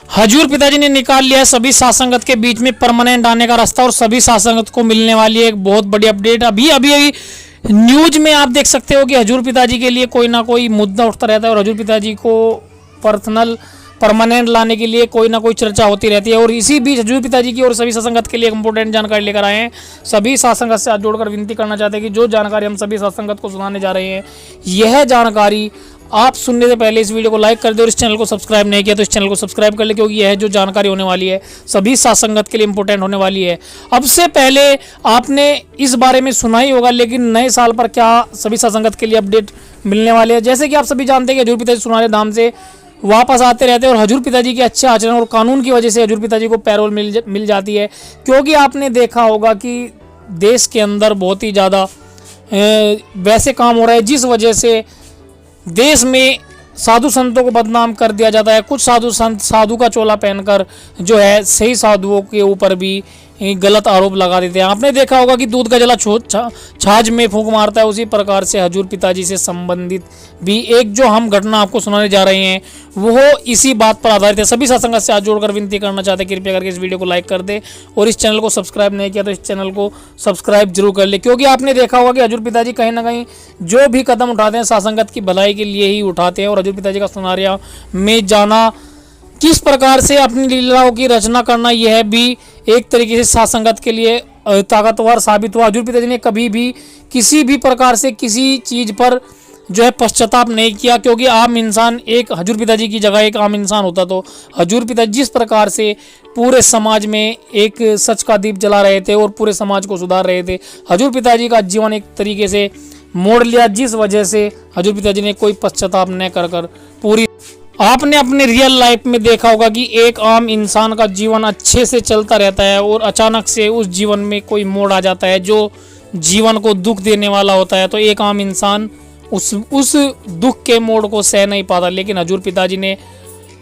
हजूर पिताजी ने निकाल लिया है सभी साथ संगत के बीच में परमानेंट आने का रास्ता और सभी साथ संगत को मिलने वाली है एक बहुत बड़ी अपडेट। अभी अभी न्यूज में आप देख सकते हो कि हजूर पिताजी के लिए कोई ना कोई मुद्दा उठता रहता है और हजूर पिताजी को पर्सनल परमानेंट लाने के लिए कोई ना कोई चर्चा होती रहती है। और इसी बीच हजूर पिताजी की और सभी सत्संगत के लिए एक इंपॉर्टेंट जानकारी लेकर आए हैं। सभी सत्संगत से हाथ जोड़कर विनती करना चाहते हैं कि जो जानकारी हम सभी सत्संगत को सुनाने जा रहे हैं, यह जानकारी आप सुनने से पहले इस वीडियो को लाइक कर दे और इस चैनल को सब्सक्राइब नहीं किया तो इस चैनल को सब्सक्राइब कर ले, क्योंकि यह जो जानकारी होने वाली है सभी सत्संगत के लिए इंपॉर्टेंट होने वाली है। अब से पहले आपने इस बारे में सुना ही होगा, लेकिन नए साल पर क्या सभी सत्संगत के लिए अपडेट मिलने वाले हैं। जैसे कि आप सभी जानते हैं कि हजूर पिताजी सुनारे धाम से वापस आते रहते हैं और हजूर पिताजी के अच्छे आचरण और कानून की वजह से हजूर पिताजी को पैरोल मिल जाती है। क्योंकि आपने देखा होगा कि देश के अंदर बहुत ही ज़्यादा वैसे काम हो रहा है जिस वजह से देश में साधु संतों को बदनाम कर दिया जाता है। कुछ साधु संत साधु का चोला पहनकर जो है सही साधुओं के ऊपर भी गलत आरोप लगा देते हैं। आपने देखा होगा कि दूध का जला छाछ में फूंक मारता है, उसी प्रकार से हजूर पिताजी से संबंधित भी एक जो हम घटना आपको सुनाने जा रहे हैं वो इसी बात पर आधारित है। सभी सत्संगत से हाथ जोड़कर विनती करना चाहते हैं कृपया करके इस वीडियो को लाइक कर दे और इस चैनल को सब्सक्राइब नहीं किया तो इस चैनल को सब्सक्राइब जरूर कर ले। क्योंकि आपने देखा होगा कि हजूर पिताजी कहीं ना कहीं जो भी कदम उठाते हैं सत्संगत की भलाई के लिए ही उठाते हैं। और हजूर पिताजी का सुनारिया में जाना, किस प्रकार से अपनी लीलाओं की रचना करना, यह भी एक तरीके से साथ संगत के लिए ताकतवर साबित हुआ। हजूर पिताजी ने कभी भी किसी भी प्रकार से किसी चीज़ पर जो है पश्चाताप नहीं किया, क्योंकि आम इंसान एक हजूर पिताजी की जगह एक आम इंसान होता तो हजूर पिताजी जिस प्रकार से पूरे समाज में एक सच का दीप जला रहे थे और पूरे समाज को सुधार रहे थे, हजूर पिताजी का जीवन एक तरीके से मोड़ लिया जिस वजह से हजूर पिताजी ने कोई पश्चाताप न कर पूरी। आपने अपने रियल लाइफ में देखा होगा कि एक आम इंसान का जीवन अच्छे से चलता रहता है और अचानक से उस जीवन में कोई मोड़ आ जाता है जो जीवन को दुख देने वाला होता है, तो एक आम इंसान उस दुख के मोड़ को सह नहीं पाता। लेकिन हजूर पिताजी ने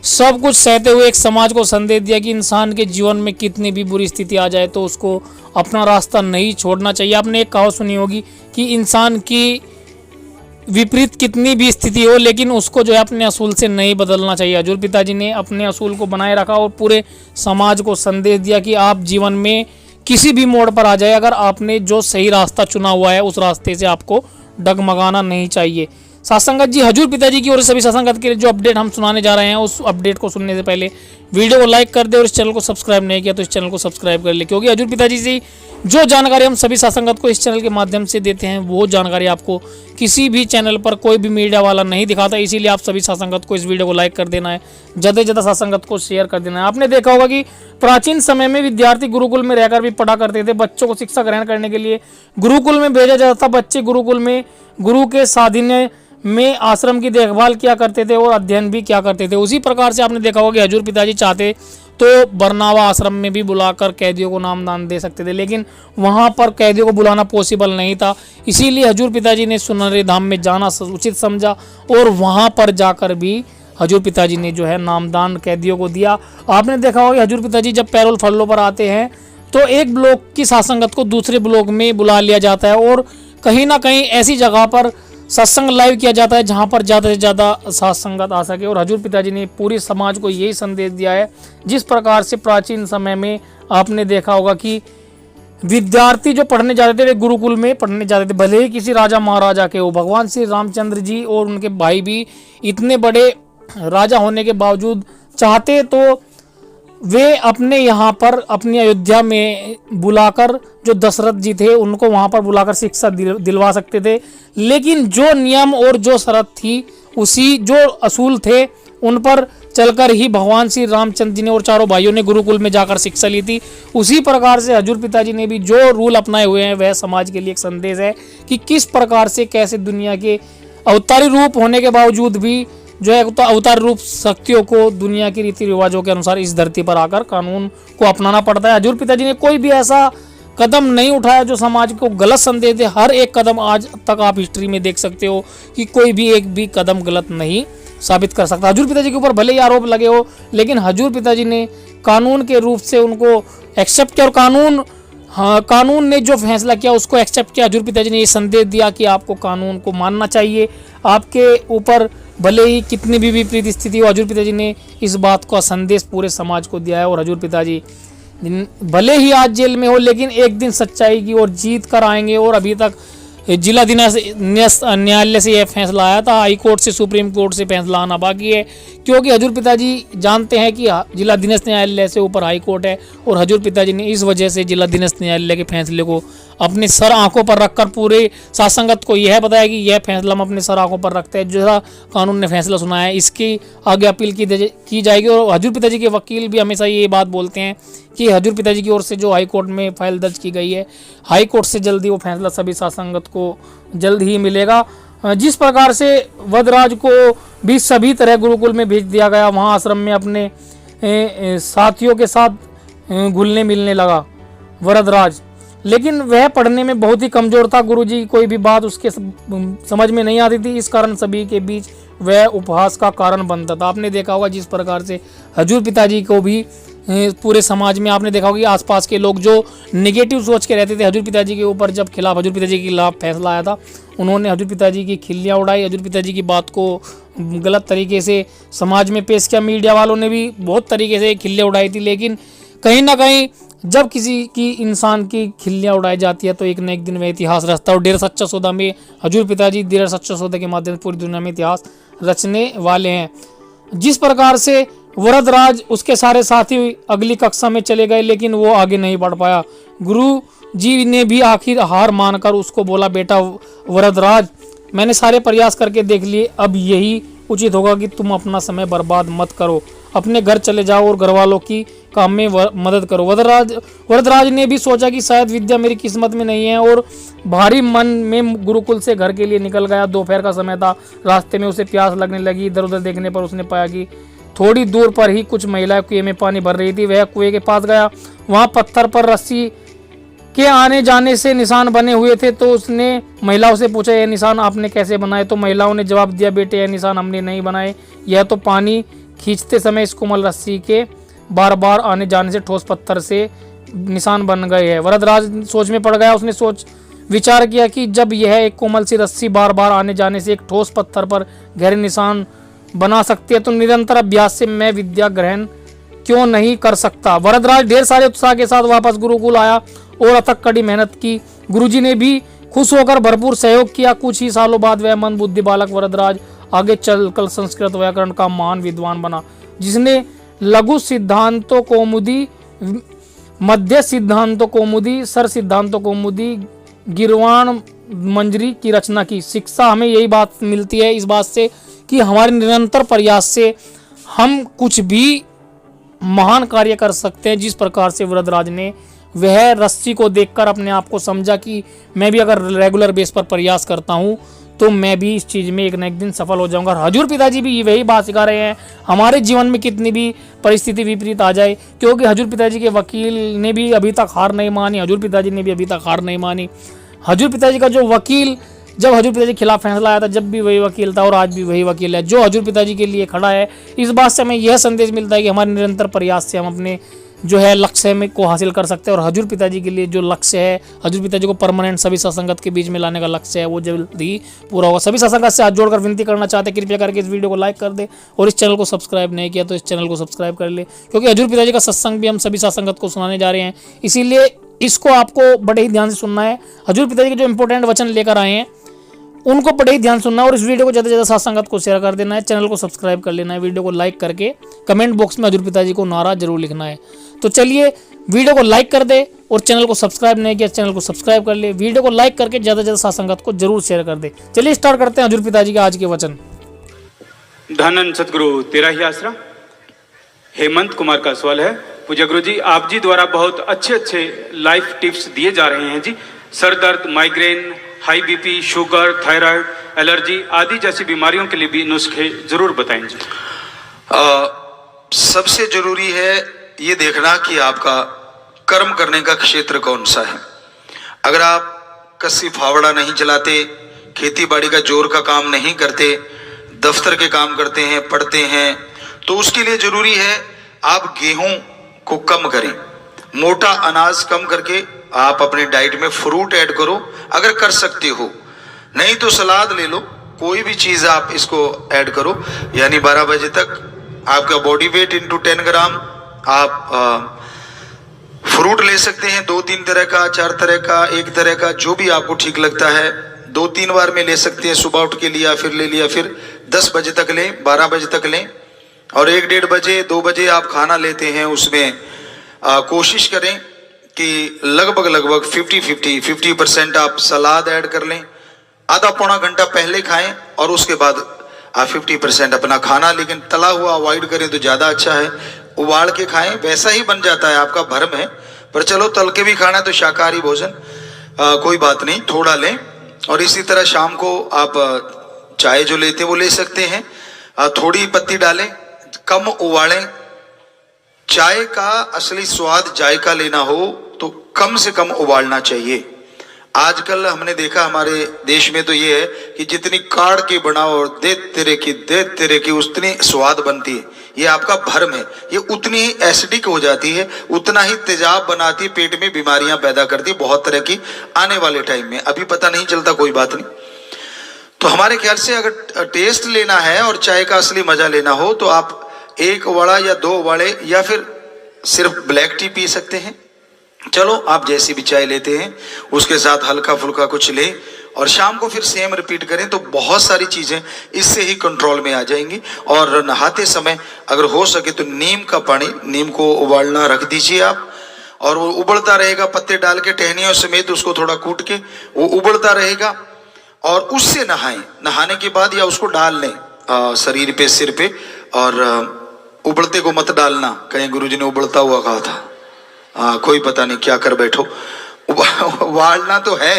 सब कुछ सहते हुए एक समाज को संदेश दिया कि इंसान के जीवन में कितनी भी बुरी स्थिति आ जाए तो उसको अपना रास्ता नहीं छोड़ना चाहिए। आपने एक कहावत सुनी होगी कि इंसान की विपरीत कितनी भी स्थिति हो लेकिन उसको जो है अपने असूल से नहीं बदलना चाहिए। हजूर पिताजी ने अपने असूल को बनाए रखा और पूरे समाज को संदेश दिया कि आप जीवन में किसी भी मोड़ पर आ जाए, अगर आपने जो सही रास्ता चुना हुआ है उस रास्ते से आपको डगमगाना नहीं चाहिए। सत्संगत जी, हजूर पिताजी की और सभी सत्संगत के लिए जो अपडेट हम सुनाने जा रहे हैं उस अपडेट को सुनने से पहले वीडियो को लाइक कर दे और इस चैनल को सब्सक्राइब नहीं किया तो इस चैनल को सब्सक्राइब कर ले, क्योंकि हजूर पिताजी से जो जानकारी हम सभी सत्संगत को इस चैनल के माध्यम से देते हैं वो जानकारी आपको किसी भी चैनल पर कोई भी मीडिया वाला नहीं दिखाता। इसीलिए आप सभी सत्संगत को इस वीडियो को लाइक कर देना है, ज़्यादा से ज़्यादा सत्संगत को शेयर कर देना है। आपने देखा होगा कि प्राचीन समय में विद्यार्थी गुरुकुल में रहकर भी पढ़ा करते थे। बच्चों को शिक्षा ग्रहण करने के लिए गुरुकुल में भेजा जाता था। बच्चे गुरुकुल में गुरु के साधीन में आश्रम की देखभाल किया करते थे और अध्ययन भी किया करते थे। उसी प्रकार से आपने देखा होगा कि हजूर पिताजी चाहते तो बरनावा आश्रम में भी बुलाकर कैदियों को नामदान दे सकते थे, लेकिन वहां पर कैदियों को बुलाना पॉसिबल नहीं था। इसीलिए हजूर पिताजी ने सुनहरे धाम में जाना उचित समझा और वहां पर जाकर भी हजूर पिताजी ने जो है नामदान कैदियों को दिया। आपने देखा होगा कि हजूर पिताजी जब पैरोल फरलों पर आते हैं तो एक ब्लॉक की सत्संगत को दूसरे ब्लॉक में बुला लिया जाता है और कहीं ना कहीं ऐसी जगह पर सत्संग लाइव किया जाता है जहां पर ज़्यादा से ज़्यादा सत्संगत आ सके। और हजूर पिताजी ने पूरे समाज को यही संदेश दिया है। जिस प्रकार से प्राचीन समय में आपने देखा होगा कि विद्यार्थी जो पढ़ने जाते थे वे गुरुकुल में पढ़ने जाते थे, भले ही किसी राजा महाराजा के हो। भगवान श्री रामचंद्र जी और उनके भाई भी इतने बड़े राजा होने के बावजूद चाहते तो वे अपने यहाँ पर अपनी अयोध्या में बुलाकर जो दशरथ जी थे उनको वहाँ पर बुलाकर शिक्षा दिलवा सकते थे, लेकिन जो नियम और जो शर्त थी उसी जो असूल थे उन पर चलकर ही भगवान श्री रामचंद्र जी ने और चारों भाइयों ने गुरुकुल में जाकर शिक्षा ली थी। उसी प्रकार से हजूर पिताजी ने भी जो रूल अपनाए हुए हैं वह समाज के लिए एक संदेश है कि किस प्रकार से कैसे दुनिया के अवतारी रूप होने के बावजूद भी जो है तो अवतार रूप शक्तियों को दुनिया की रीति रिवाजों के अनुसार इस धरती पर आकर कानून को अपनाना पड़ता है। हजूर पिताजी ने कोई भी ऐसा कदम नहीं उठाया जो समाज को गलत संदेश दे। हर एक कदम आज तक आप हिस्ट्री में देख सकते हो कि कोई भी एक भी कदम गलत नहीं साबित कर सकता। हजूर पिताजी के ऊपर भले ही आरोप लगे हो लेकिन हजूर पिताजी ने कानून के रूप से उनको एक्सेप्ट किया और कानून ने जो फैसला किया उसको एक्सेप्ट किया। हजूर पिताजी ने ये संदेश दिया कि आपको कानून को मानना चाहिए, आपके ऊपर भले ही कितनी भी विपरीत स्थिति हो, हजूर पिताजी ने इस बात का संदेश पूरे समाज को दिया है। और हजूर पिताजी भले ही आज जेल में हो, लेकिन एक दिन सच्चाई की ओर जीत कर आएंगे। और अभी तक जिला न्यायालय से यह फैसला आया था, हाई कोर्ट से, सुप्रीम कोर्ट से फैसला आना बाकी है, क्योंकि हजूर पिताजी जानते हैं कि जिला न्यायालय से ऊपर हाई कोर्ट है। और हजूर पिताजी ने इस वजह से जिला न्यायालय के फैसले को अपने सर आंखों पर रखकर पूरे सासंगत को यह बताया कि यह फैसला हम अपने सर आंखों पर रखते हैं, जो कानून ने फैसला सुनाया है इसकी आगे अपील की जाएगी। और हजूर पिताजी के वकील भी हमेशा ये बात बोलते हैं कि हजूर पिताजी की ओर से जो हाई कोर्ट में फाइल दर्ज की गई है, हाई कोर्ट से जल्दी वो फैसला सभी सासंगत को जल्द ही मिलेगा। जिस प्रकार से वरदराज को भी सभी तरह गुरुकुल में भेज दिया गया, वहाँ आश्रम में अपने साथियों के साथ घुलने मिलने लगा वरदराज, लेकिन वह पढ़ने में बहुत ही कमज़ोर था। गुरुजी कोई भी बात उसके समझ में नहीं आती थी, इस कारण सभी के बीच वह उपहास का कारण बनता था। आपने देखा होगा जिस प्रकार से हजूर पिताजी को भी पूरे समाज में आपने देखा होगा कि आसपास के लोग जो नेगेटिव सोच के रहते थे हजूर पिताजी के ऊपर, जब हजूर पिताजी के खिलाफ फैसला आया था, उन्होंने हजूर पिताजी की खिल्लियाँ उड़ाई, हजूर पिताजी की बात को गलत तरीके से समाज में पेश किया। मीडिया वालों ने भी बहुत तरीके से खिल्लियाँ उड़ाई थी, लेकिन कहीं ना कहीं जब किसी की इंसान की खिल्लियाँ उड़ाई जाती है तो एक न एक दिन वह इतिहास रचता है। और डेरा सच्चा सौदा में हजूर पिताजी डेरा सच्चा सौदा के माध्यम से पूरी दुनिया में इतिहास रचने वाले हैं। जिस प्रकार से वरदराज, उसके सारे साथी अगली कक्षा में चले गए, लेकिन वो आगे नहीं बढ़ पाया। गुरु जी ने भी आखिर हार मानकर उसको बोला, बेटा वरदराज, मैंने सारे प्रयास करके देख लिए, अब यही उचित होगा कि तुम अपना समय बर्बाद मत करो, अपने घर चले जाओ और घर वालों की काम में मदद करो। वरदराज ने भी सोचा कि शायद विद्या मेरी किस्मत में नहीं है, और भारी मन में गुरुकुल से घर के लिए निकल गया। दोपहर का समय था, रास्ते में उसे प्यास लगने लगी। इधर उधर देखने पर उसने पाया कि थोड़ी दूर पर ही कुछ महिलाएं कुएं में पानी भर रही थी। वह कुएं के पास गया, वहां पत्थर पर रस्सी के आने जाने से निशान बने हुए थे, तो उसने महिलाओं से पूछा, यह निशान आपने कैसे बनाए? तो महिलाओं ने जवाब दिया, बेटे यह निशान हमने नहीं बनाए, यह तो पानी खींचते समय इस कोमल रस्सी के बार बार आने जाने से ठोस पत्थर से निशान बन गए हैं। वरदराज सोच में पड़ गया। उसने सोच विचार किया कि जब यह एक कोमल सी रस्सी बार बार आने जाने से एक ठोस पत्थर पर गहरे निशान बना सकती है, तो निरंतर अभ्यास से मैं विद्या ग्रहण क्यों नहीं कर सकता। वरदराज ढेर सारे उत्साह के साथ वापस गुरुकुल आया और अथक कड़ी मेहनत की। गुरुजी ने भी खुश होकर भरपूर सहयोग किया। कुछ ही सालों बाद वह मंद बुद्धि बालक वरदराज आगे चलकर संस्कृत व्याकरण का महान विद्वान बना, जिसने लघु सिद्धांतों कौमुदी, मध्य सिद्धांतों कौमुदी, सर सिद्धांतों कौमुदी, गिरवाण मंजरी की रचना की। शिक्षा हमें यही बात मिलती है इस बात से कि हमारे निरंतर प्रयास से हम कुछ भी महान कार्य कर सकते हैं। जिस प्रकार से वरदराज ने वह रस्सी को देखकर अपने आप को समझा कि मैं भी अगर रेगुलर बेस पर प्रयास करता हूँ तो मैं भी इस चीज़ में एक न एक दिन सफल हो जाऊंगा। हजूर पिताजी भी वही बात सिखा रहे हैं हमारे जीवन में कितनी भी परिस्थिति विपरीत आ जाए, क्योंकि हजूर पिताजी के वकील ने भी अभी तक हार नहीं मानी, हजूर पिताजी ने भी अभी तक हार नहीं मानी। हजूर पिताजी का जो वकील, जब हजूर पिताजी के खिलाफ फैसला आया था, जब भी वही वकील था और आज भी वही वकील है जो हजूर पिताजी के लिए खड़ा है। इस बात से हमें यह संदेश मिलता है कि हमारे निरंतर प्रयास से हम अपने जो है लक्ष्य में को हासिल कर सकते हैं। और हजूर पिताजी के लिए जो लक्ष्य है, हजूर पिताजी को परमानेंट सभी सत्संगत के बीच में लाने का लक्ष्य है, वो जल्द ही पूरा होगा। सभी सत्संगत से हाथ जोड़कर विनती करना चाहते हैं, कृपया करके इस वीडियो को लाइक कर दे, और इस चैनल को सब्सक्राइब नहीं किया तो इस चैनल को सब्सक्राइब कर ले, क्योंकि हजूर पिताजी का सत्संग भी हम सभी सत्संगत को सुनाने जा रहे हैं, इसीलिए इसको आपको बड़े ही ध्यान से सुनना है। हजूर पिताजी के जो इंपॉर्टेंट वचन लेकर आए हैं उनको बड़े ही ध्यान सुनना है, और इस वीडियो को ज़्यादा से ज़्यादा सत्संगत को शेयर कर देना है, चैनल को सब्सक्राइब कर लेना है, वीडियो को लाइक करके कमेंट बॉक्स में हजूर पिताजी को नारा जरूर लिखना है। तो चलिए वीडियो को लाइक कर दे, और चैनल को सब्सक्राइब नहीं किया चैनल को सब्सक्राइब कर ले, वीडियो को लाइक करके ज़्यादा से ज़्यादा सत्संगत को जरूर शेयर कर दे। चलिए स्टार्ट करते हैं हजूर पिताजी के आज के वचन। धनन सतगुरु तेरा ही आसरा। हेमंत कुमार का सवाल है, पूज्य गुरु जी आप जी द्वारा बहुत अच्छे लाइफ टिप्स दिए जा रहे हैं जी। सर दर्द, migraine, high BP, sugar, thyroid, allergy आदि जैसी बीमारियों के लिए भी नुस्खे जरूर बताएं जी। सबसे जरूरी है ये देखना कि आपका कर्म करने का क्षेत्र कौन सा है। अगर आप कस्सी फावड़ा नहीं चलाते, खेती बाड़ी का जोर का काम नहीं करते, दफ्तर के काम करते हैं, पढ़ते हैं, तो उसके लिए जरूरी है आप गेहूं को कम करें, मोटा अनाज कम करके आप अपने डाइट में फ्रूट ऐड करो अगर कर सकते हो। नहीं तो सलाद ले लो, कोई भी चीज आप इसको ऐड करो, यानी 12 बजे तक आपका बॉडी वेट इंटू 10 ग्राम। आप फ्रूट ले सकते हैं 2-3 तरह का, 4 तरह का, 1 तरह का, जो भी आपको ठीक लगता है। 2-3 बार में ले सकते हैं, सुबह उठ के लिया, फिर ले लिया, फिर 10 बजे तक लें, 12 बजे तक लें, और 1-1.5 बजे 2 बजे आप खाना लेते हैं। उसमें कोशिश करें कि लगभग 50% आप सलाद ऐड कर लें, आधा पौना घंटा पहले खाएं और उसके बाद आप 50% अपना खाना, लेकिन तला हुआ अवॉइड करें तो ज़्यादा अच्छा है। उबाल के खाएं, वैसा ही बन जाता है, आपका भरम है, पर चलो तल के भी खाना है तो शाकाहारी भोजन कोई बात नहीं, थोड़ा लें। और इसी तरह शाम को आप चाय जो लेते हैं वो ले सकते हैं, थोड़ी पत्ती डालें, कम उबालें। चाय का असली स्वाद जायका लेना हो तो कम से कम उबालना चाहिए। आजकल हमने देखा हमारे देश में तो ये है कि जितनी काढ़ के बनाओ और दे तेरे की उतनी स्वाद बनती है। ये आपका भ्रम है, ये उतनी ही एसिडिक हो जाती है, उतना ही तेजाब बनाती है, पेट में बीमारियां पैदा करती है बहुत तरह की आने वाले टाइम में। अभी पता नहीं चलता, कोई बात नहीं। तो हमारे ख्याल से अगर टेस्ट लेना है और चाय का असली मजा लेना हो तो आप 1 उबाड़ा या 2 उबाड़े या फिर सिर्फ ब्लैक टी पी सकते हैं। चलो आप जैसी भी चाय लेते हैं उसके साथ हल्का फुल्का कुछ लें और शाम को फिर सेम रिपीट करें तो बहुत सारी चीजें इससे ही कंट्रोल में आ जाएंगी। और नहाते समय अगर हो सके तो नीम का पानी, नीम को उबालना रख दीजिए आप, और वो उबलता रहेगा, पत्ते डाल के टहनियों समेत उसको थोड़ा कूट के वो उबलता रहेगा और उससे नहाएं। नहाने के बाद या उसको डाल लें शरीर पे, सिर पे, और उबलते को मत डालना, कहीं गुरुजी ने उबलता हुआ कहा था, कोई पता नहीं क्या कर बैठो। उबालना तो है,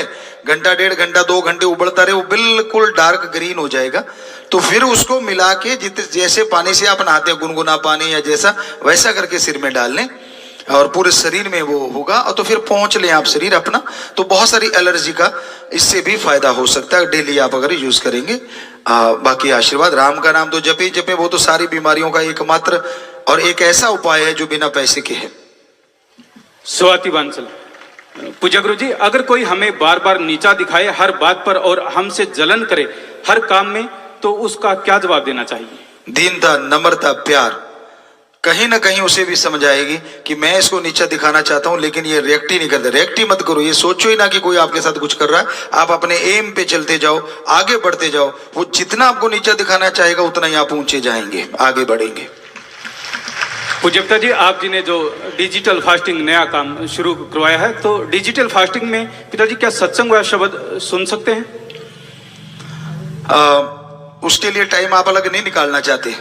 घंटा 1.5 घंटा 2 घंटे उबलता रहे, वो बिल्कुल डार्क ग्रीन हो जाएगा। तो फिर उसको मिला के जैसे पानी से आप नहाते हैं, गुनगुना पानी या जैसा, वैसा करके सिर में डाल लें और पूरे शरीर में वो होगा। और तो फिर पहुंच लें आप शरीर अपना, तो बहुत सारी एलर्जी का इससे भी फायदा हो सकता है डेली आप अगर यूज करेंगे। बाकी आशीर्वाद, राम का नाम तो जपे जपे, वो तो सारी बीमारियों का एकमात्र और एक ऐसा उपाय है जो बिना पैसे के है। स्वाति बांसल, पूज्य गुरु जी, अगर कोई हमें बार बार नीचा दिखाए हर बात पर और हमसे जलन करे हर काम में, तो उसका क्या जवाब देना चाहिए? दीनता, नम्रता, प्यार कहीं ना कहीं उसे भी समझ आएगी कि मैं इसको नीचा दिखाना चाहता हूं लेकिन ये रिएक्ट ही नहीं करते। रिएक्ट ही मत करो, ये सोचो ही ना कि कोई आपके साथ कुछ कर रहा है। आप अपने एम पे चलते जाओ, आगे बढ़ते जाओ। वो जितना आपको नीचा दिखाना चाहेगा उतना ही आप ऊंचे जाएंगे, आगे बढ़ेंगे। पूज्यता जी, आप जी ने जो डिजिटल फास्टिंग नया काम शुरू करवाया है, तो डिजिटल फास्टिंग में पिताजी क्या सत्संग व शब्द सुन सकते हैं? उसके लिए टाइम आप अलग नहीं निकालना चाहते।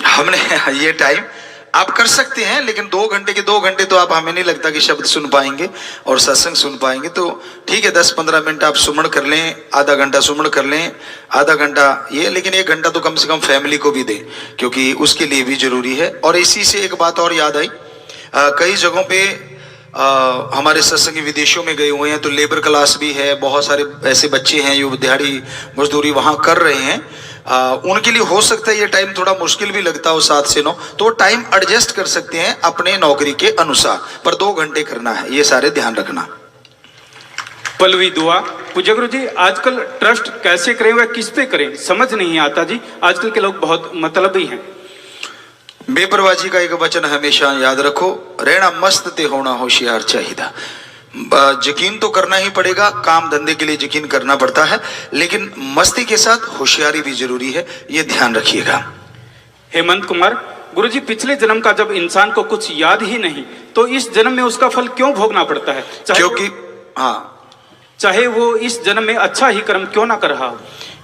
हमने ये टाइम आप कर सकते हैं, लेकिन 2 घंटे के 2 घंटे तो आप, हमें नहीं लगता कि शब्द सुन पाएंगे और सत्संग सुन पाएंगे। तो ठीक है, 10-15 मिनट आप सुमन कर लें, आधा घंटा सुमन कर लें, आधा घंटा ये, लेकिन 1 घंटा तो कम से कम फैमिली को भी दें, क्योंकि उसके लिए भी जरूरी है। और इसी से एक बात और याद आई, कई जगहों पे हमारे सत्संगी विदेशों में गए हुए हैं, तो लेबर क्लास भी है, बहुत सारे ऐसे बच्चे हैं जो दिहाड़ी मजदूरी वहां कर रहे हैं। उनके लिए हो सकता है ये टाइम थोड़ा मुश्किल भी लगता हो 7 से 9, तो टाइम एडजस्ट कर सकते हैं अपने नौकरी के अनुसार, पर 2 घंटे करना है, ये सारे ध्यान रखना। पलवी दुआ, पूज्य गुरु जी, आजकल ट्रस्ट कैसे करें व किस पे करें समझ नहीं आता जी। आजकल के लोग बहुत मतलबी हैं। बेपरवाही का एक वचन हमेशा याद रखो, रहना मस्त ते होना होशियार चाहिए। यकीन तो करना ही पड़ेगा, काम धंधे के लिए यकीन करना पड़ता है, लेकिन मस्ती के साथ होशियारी भी जरूरी है, ये ध्यान रखिएगा। हेमंत कुमार, गुरुजी, पिछले जन्म का जब इंसान को कुछ याद ही नहीं, तो इस जन्म में उसका फल क्यों भोगना पड़ता है? क्योंकि चाहे वो इस जन्म में अच्छा ही कर्म क्यों ना कर रहा हो।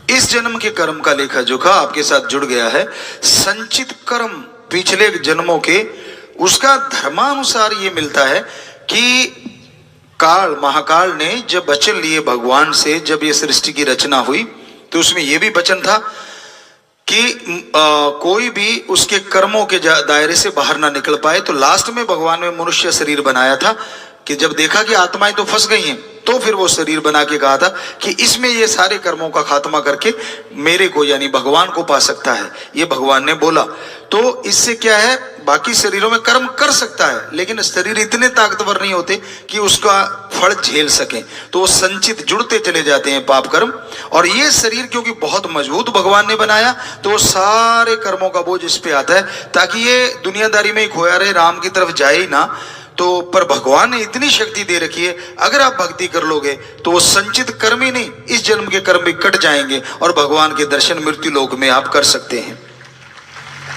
इस जन्म के कर्म का लेखा जोखा आपके साथ जुड़ गया है। संचित कर्म पिछले जन्मों के, उसका धर्मानुसार ये मिलता है कि महाकाल ने जब वचन लिए भगवान से, जब ये सृष्टि की रचना हुई, तो उसमें यह भी वचन था कि कोई भी उसके कर्मों के दायरे से बाहर ना निकल पाए। तो लास्ट में भगवान ने मनुष्य शरीर बनाया था कि जब देखा कि आत्माएं तो फंस गई हैं, तो फिर वो शरीर बना के कहा था कि इसमें ये सारे कर्मों का खात्मा करके मेरे को यानी भगवान को पा सकता है, ये भगवान ने बोला। तो इससे क्या है, बाकी शरीरों में कर्म कर सकता है, लेकिन शरीर इतने ताकतवर नहीं होते कि उसका फल झेल सके, तो वो संचित जुड़ते चले जाते हैं पाप कर्म। और ये शरीर क्योंकि बहुत मजबूत भगवान ने बनाया, तो वो सारे कर्मों का बोझ इस पे आता है, ताकि ये दुनियादारी में ही खोया रहे, राम की तरफ जाए ही ना। तो पर भगवान ने इतनी शक्ति दे रखी है, अगर आप भक्ति कर लोगे तो वो संचित कर्म ही नहीं, इस जन्म के कर्म भी कट जाएंगे और भगवान के दर्शन मृत्यु लोक में आप कर सकते हैं।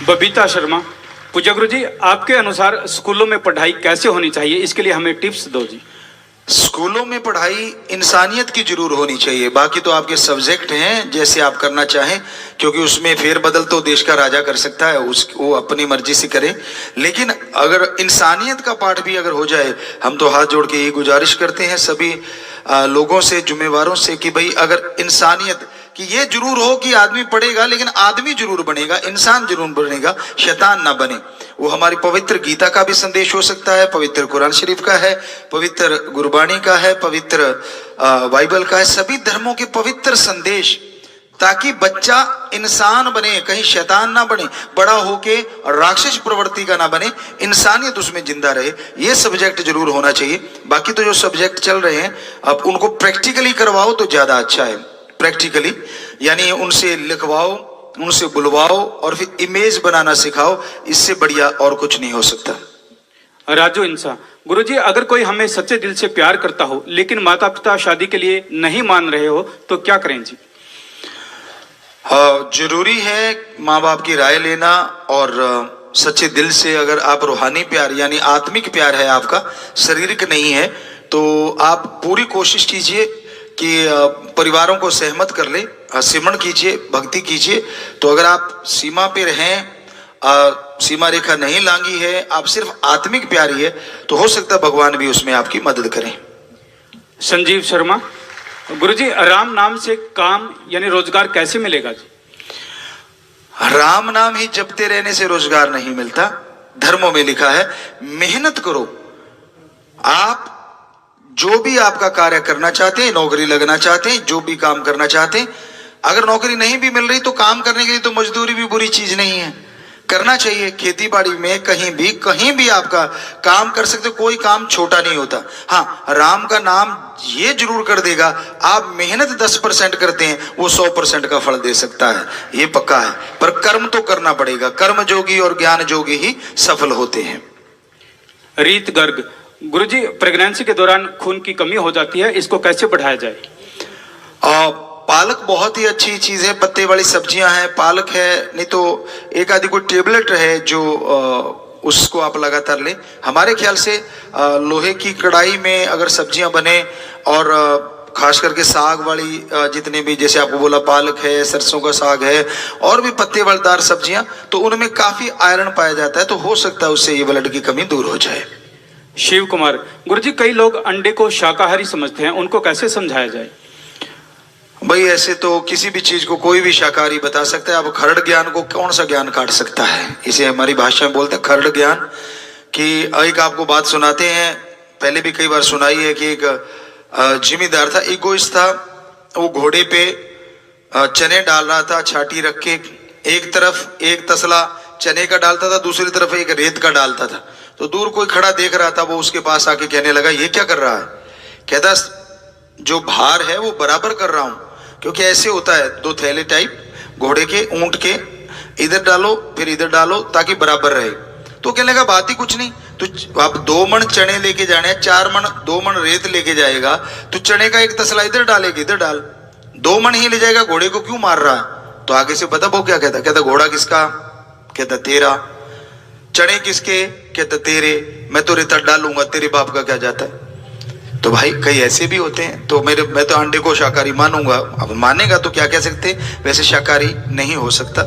बबीता शर्मा, पूज्य गुरु जी, आपके अनुसार स्कूलों में पढ़ाई कैसे होनी चाहिए, इसके लिए हमें टिप्स दो जी। स्कूलों में पढ़ाई इंसानियत की जरूर होनी चाहिए, बाकी तो आपके सब्जेक्ट हैं जैसे आप करना चाहें, क्योंकि उसमें फेरबदल तो देश का राजा कर सकता है, वो अपनी मर्जी से करे। लेकिन अगर इंसानियत का पाठ भी अगर हो जाए, हम तो हाथ जोड़ के यही गुजारिश करते हैं सभी लोगों से, जुम्मेवारों से, कि भाई अगर इंसानियत कि ये जरूर हो कि आदमी पढ़ेगा लेकिन आदमी जरूर बनेगा, इंसान जरूर बनेगा, शैतान ना बने। वो हमारी पवित्र गीता का भी संदेश हो सकता है, पवित्र कुरान शरीफ का है, पवित्र गुरबाणी का है, पवित्र बाइबल का है, सभी धर्मों के पवित्र संदेश, ताकि बच्चा इंसान बने, कहीं शैतान ना बने, बड़ा होके राक्षस प्रवृत्ति का ना बने, इंसानियत उसमें जिंदा रहे। ये सब्जेक्ट जरूर होना चाहिए। बाकी तो जो सब्जेक्ट चल रहे हैं अब उनको प्रैक्टिकली करवाओ तो ज्यादा अच्छा है। प्रैक्टिकली यानी उनसे लिखवाओ, उनसे बुलवाओ और फिर इमेज बनाना सिखाओ, इससे बढ़िया और कुछ नहीं हो सकता। राजू इंसा, गुरुजी, अगर कोई हमें सच्चे दिल से प्यार करता हो लेकिन माता पिता शादी के लिए नहीं मान रहे हो तो क्या करें जी? जरूरी है माँ बाप की राय लेना, और सच्चे दिल से अगर आप रूहानी प्यार यानी आत्मिक प्यार है आपका, शारीरिक नहीं है, तो आप पूरी कोशिश कीजिए कि परिवारों को सहमत कर ले, सिमरण कीजिए, भक्ति कीजिए। तो अगर आप सीमा पे रहें, सीमा रेखा नहीं लांगी है, आप सिर्फ आत्मिक प्यारी है, तो हो सकता है भगवान भी उसमें आपकी मदद करें। संजीव शर्मा, गुरुजी, राम नाम से काम यानी रोजगार कैसे मिलेगा जी? राम नाम ही जपते रहने से रोजगार नहीं मिलता। धर्मों में लिखा है मेहनत करो। आप जो भी आपका कार्य करना चाहते हैं, नौकरी लगना चाहते हैं, जो भी काम करना चाहते हैं, अगर नौकरी नहीं भी मिल रही तो काम करने के लिए तो मजदूरी भी बुरी चीज नहीं है, करना चाहिए। खेती बाड़ी में कहीं भी आपका काम कर सकते हो, कोई काम छोटा नहीं होता। हाँ, राम का नाम ये जरूर कर देगा, आप मेहनत 10% करते हैं वो 100% का फल दे सकता है, ये पक्का है। पर कर्म तो करना पड़ेगा, कर्म जोगी और ज्ञान जोगी ही सफल होते हैं। रीत गर्ग, गुरुजी, प्रेगनेंसी के दौरान खून की कमी हो जाती है, इसको कैसे बढ़ाया जाए? पालक बहुत ही अच्छी चीज है, पत्ते वाली सब्जियां हैं, पालक है, नहीं तो एक आदि कोई टेबलेट है जो उसको आप लगातार लें। हमारे ख्याल से लोहे की कढ़ाई में अगर सब्जियां बने, और खास करके साग वाली जितने भी, जैसे आपको बोला पालक है, सरसों का साग है, और भी पत्ते वालेदार सब्जियां, तो उनमें काफी आयरन पाया जाता है, तो हो सकता है उससे ये ब्लड की कमी दूर हो जाए। शिव कुमार, गुरुजी, कई लोग अंडे को शाकाहारी समझते हैं, उनको कैसे समझाया जाए? भाई ऐसे तो किसी भी चीज को कोई भी शाकाहारी बता सकता है। अब खरड़ ज्ञान को कौन सा ज्ञान काट सकता है? इसे हमारी भाषा में बोलते हैं खरड़ ज्ञान। कि एक आपको बात सुनाते हैं, पहले भी कई बार सुनाई है, कि एक जिम्मेदार था, इगोइस्ट था, वो घोड़े पे चने डाल रहा था, छाटी रख के, एक तरफ एक तसला चने का डालता था, दूसरी तरफ एक रेत का डालता था। तो दूर कोई खड़ा देख रहा था, वो उसके पास आके कहने लगा, ये क्या कर रहा है? कहता, जो भार है वो बराबर कर रहा हूं, क्योंकि ऐसे होता है, दो थैले टाइप घोड़े के, ऊंट के, इधर डालो फिर इधर डालो ताकि बराबर रहे। तो कहने लगा, बात ही कुछ नहीं, तो आप 2 मन चने लेके जाने हैं, 2 मन रेत लेके जाएगा, तो चने का एक तसला इधर डालेगा, इधर डाल, 2 मन ही ले जाएगा, घोड़े को क्यों मार रहा है? तो आगे से पता वो क्या कहता? कहता घोड़ा किसका? कहता तेरा। चने किसके? कहता तेरे। मैं तो रेता डालूंगा, तेरे बाप का क्या जाता है? तो भाई कई ऐसे भी होते हैं। तो मैं तो अंडे को शाकाहारी मानूंगा। अब मानेगा तो क्या कह सकते, वैसे शाकाहारी नहीं हो सकता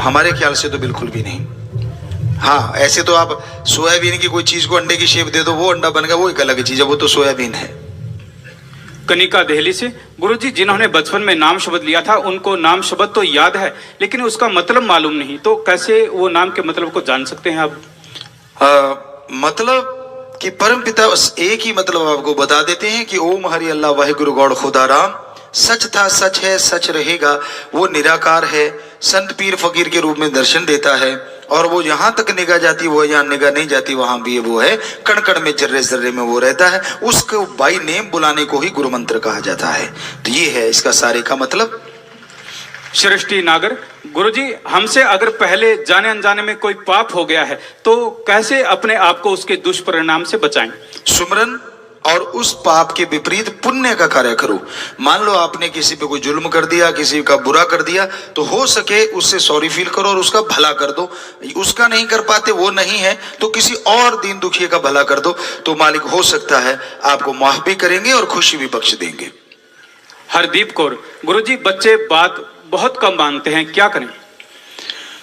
हमारे ख्याल से तो बिल्कुल भी नहीं। हाँ, ऐसे तो आप सोयाबीन की कोई चीज को अंडे की शेप दे दो, वो अंडा बन गया, वो एक अलग चीज है, वो तो सोयाबीन है। कनिका देहली से, गुरुजी, जिन्होंने बचपन में नाम शब्द लिया था उनको नाम शब्द तो याद है लेकिन उसका मतलब मालूम नहीं, तो कैसे वो नाम के मतलब को जान सकते हैं आप? मतलब कि परम पिता एक ही मतलब आपको बता देते हैं कि ओम हरि अल्लाह वाहिगुरु गौड़ खुदा राम, सच था सच है सच रहेगा, वो निराकार है, संत पीर फकीर के रूप में दर्शन देता है, और वो जहां तक निगाह जाती वो यहाँ निगाह नहीं जाती, वहां भी वो है, कण कण में जर्रे जर्रे में वो रहता है। उसको बाई नेम बुलाने को ही गुरु मंत्र कहा जाता है। तो ये है इसका सारे का मतलब। सृष्टि नागर, गुरुजी हमसे अगर पहले जाने अनजाने में कोई पाप हो गया है तो कैसे अपने आप को उसके दुष्परिणाम से बचाएं? सुमरन और उस पाप के विपरीत पुण्य का कार्य करो। मान लो आपने किसी पे कोई जुल्म कर दिया, किसी का बुरा कर दिया, तो हो सके उससे सॉरी फील करो और उसका भला कर दो। उसका नहीं कर पाते, वो नहीं है, तो किसी और दीन दुखिए का भला कर दो, तो मालिक हो सकता है आपको माफ भी करेंगे और खुशी भी बख्श देंगे। हरदीप कौर, गुरुजी बच्चे बात बहुत कम मानते हैं, क्या करें?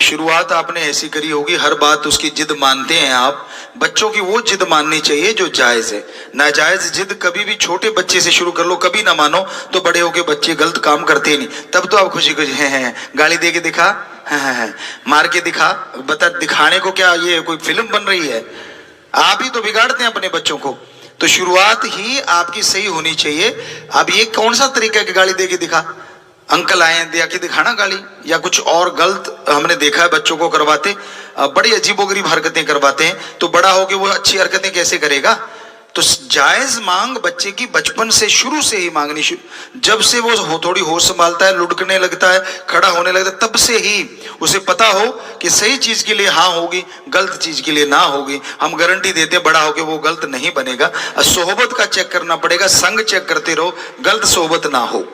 शुरुआत आपने ऐसी करी होगी, हर बात उसकी जिद मानते हैं आप। बच्चों की वो जिद माननी चाहिए जो जायज है। नाजायज जिद कभी भी छोटे बच्चे से शुरू कर लो, कभी ना मानो, तो बड़े होके बच्चे गलत काम करते ही नहीं। तब तो आप खुशी खुशी हैं गाली दे के दिखा, हैं मार के दिखा, बता दिखाने को क्या ये कोई फिल्म बन रही है? आप ही तो बिगाड़ते हैं अपने बच्चों को। तो शुरुआत ही आपकी सही होनी चाहिए। अब ये कौन सा तरीका है कि गाली दे के दिखा? अंकल आए दिया कि दिखाना गाली, या कुछ और गलत हमने देखा है बच्चों को करवाते, बड़ी अजीबोगरीब हरकतें करवाते हैं, तो बड़ा होके वो अच्छी हरकतें कैसे करेगा? तो जायज मांग बच्चे की बचपन से शुरू से ही मांगनी शुरू। जब से वो थोड़ी होश संभालता है, लुढ़कने लगता है, खड़ा होने लगता है, तब से ही उसे पता हो कि सही चीज के लिए हाँ होगी, गलत चीज के लिए ना होगी। हम गारंटी देते बड़ा होके वो गलत नहीं बनेगा। सोहबत का चेक करना पड़ेगा, संग चेक करते रहो, गलत सोहबत ना हो।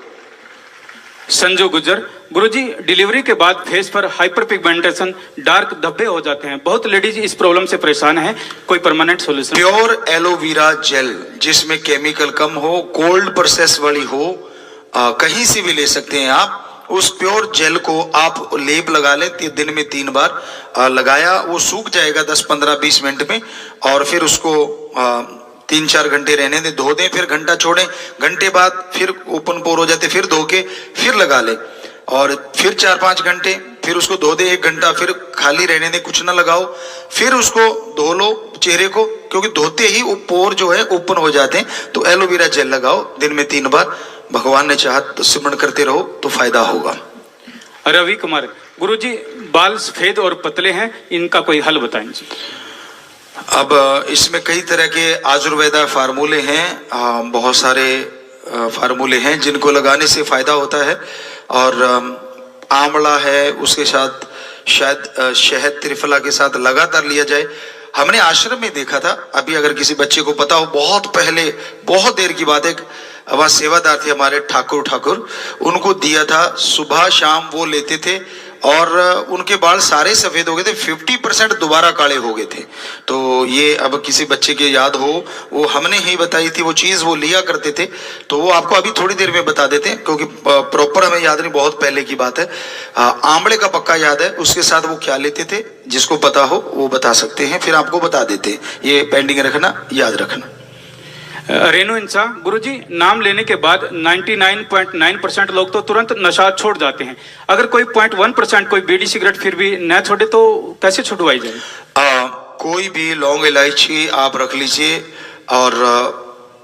संजू गुजर, गुरुजी डिलीवरी के बाद फेस पर हाइपर पिगमेंटेशन, डार्क धब्बे हो जाते हैं, बहुत लेडीज इस प्रॉब्लम से परेशान है, कोई permanent solution? Pure aloe vera gel जिसमें केमिकल कम हो, कोल्ड प्रोसेस वाली हो, कहीं से भी ले सकते हैं आप। उस प्योर जेल को आप लेप लगा लें, दिन में 3 बार लगाया, वो सूख जाएगा 10, 15, 20 मिनट में, और फिर उसको 3-4 घंटे रहने दें, धो दें, फिर घंटा छोड़ें, घंटे बाद फिर ओपन पोर हो जाते, फिर धो के फिर लगा लें, और फिर 4-5 घंटे, फिर उसको धो दें 1 घंटा, फिर खाली रहने दें, कुछ ना लगाओ, फिर उसको धो लो चेहरे को, क्योंकि धोते ही वो पोर जो है ओपन हो जाते हैं। तो एलोवेरा जेल लगाओ दिन में 3 बार, भगवान ने चाहा तो सिमरण करते रहो तो फायदा होगा। रवि कुमार, गुरुजी बाल सफेद और पतले हैं, इनका कोई हल बताएं जी। अब इसमें कई तरह के आयुर्वेदा फार्मूले हैं, बहुत सारे फार्मूले हैं जिनको लगाने से फायदा होता है, और आंवला है, उसके साथ शायद शहद त्रिफला के साथ लगातार लिया जाए। हमने आश्रम में देखा था, अभी अगर किसी बच्चे को पता हो, बहुत पहले, बहुत देर की बात है, वहाँ सेवादार थे हमारे ठाकुर, उनको दिया था, सुबह शाम वो लेते थे, और उनके बाल सारे सफेद हो गए थे, 50% दोबारा काले हो गए थे। तो ये अब किसी बच्चे के याद हो, वो हमने ही बताई थी वो चीज, वो लिया करते थे, तो वो आपको अभी थोड़ी देर में बता देते हैं, क्योंकि प्रॉपर हमें याद नहीं, बहुत पहले की बात है। आंवले का पक्का याद है, उसके साथ वो क्या लेते थे, जिसको पता हो वो बता सकते हैं, फिर आपको बता देते हैं। ये पेंडिंग रखना, याद रखना। रेणु इंसा, गुरुजी नाम लेने के बाद 99.9% लोग तो तुरंत नशा छोड़ जाते हैं, अगर कोई 0.1% कोई बीड़ी सिगरेट फिर भी न छोड़े तो कैसे छुड़वाई जाए? कोई भी लौंग इलायची आप रख लीजिए और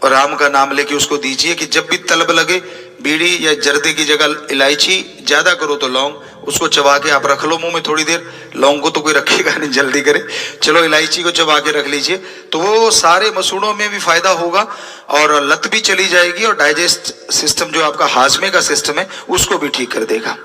राम का नाम लेके उसको दीजिए, कि जब भी तलब लगे, बीड़ी या जर्दे की जगह इलायची, ज्यादा करो तो लौंग, उसको चबा के आप रख लो मुंह में थोड़ी देर। लौंग को तो कोई रखेगा नहीं, जल्दी करे, चलो इलायची को चबा के रख लीजिए, तो वो सारे मसूड़ों में भी फायदा होगा, और लत भी चली जाएगी, और डाइजेस्ट सिस्टम जो आपका हाजमे का सिस्टम है उसको भी ठीक कर देगा।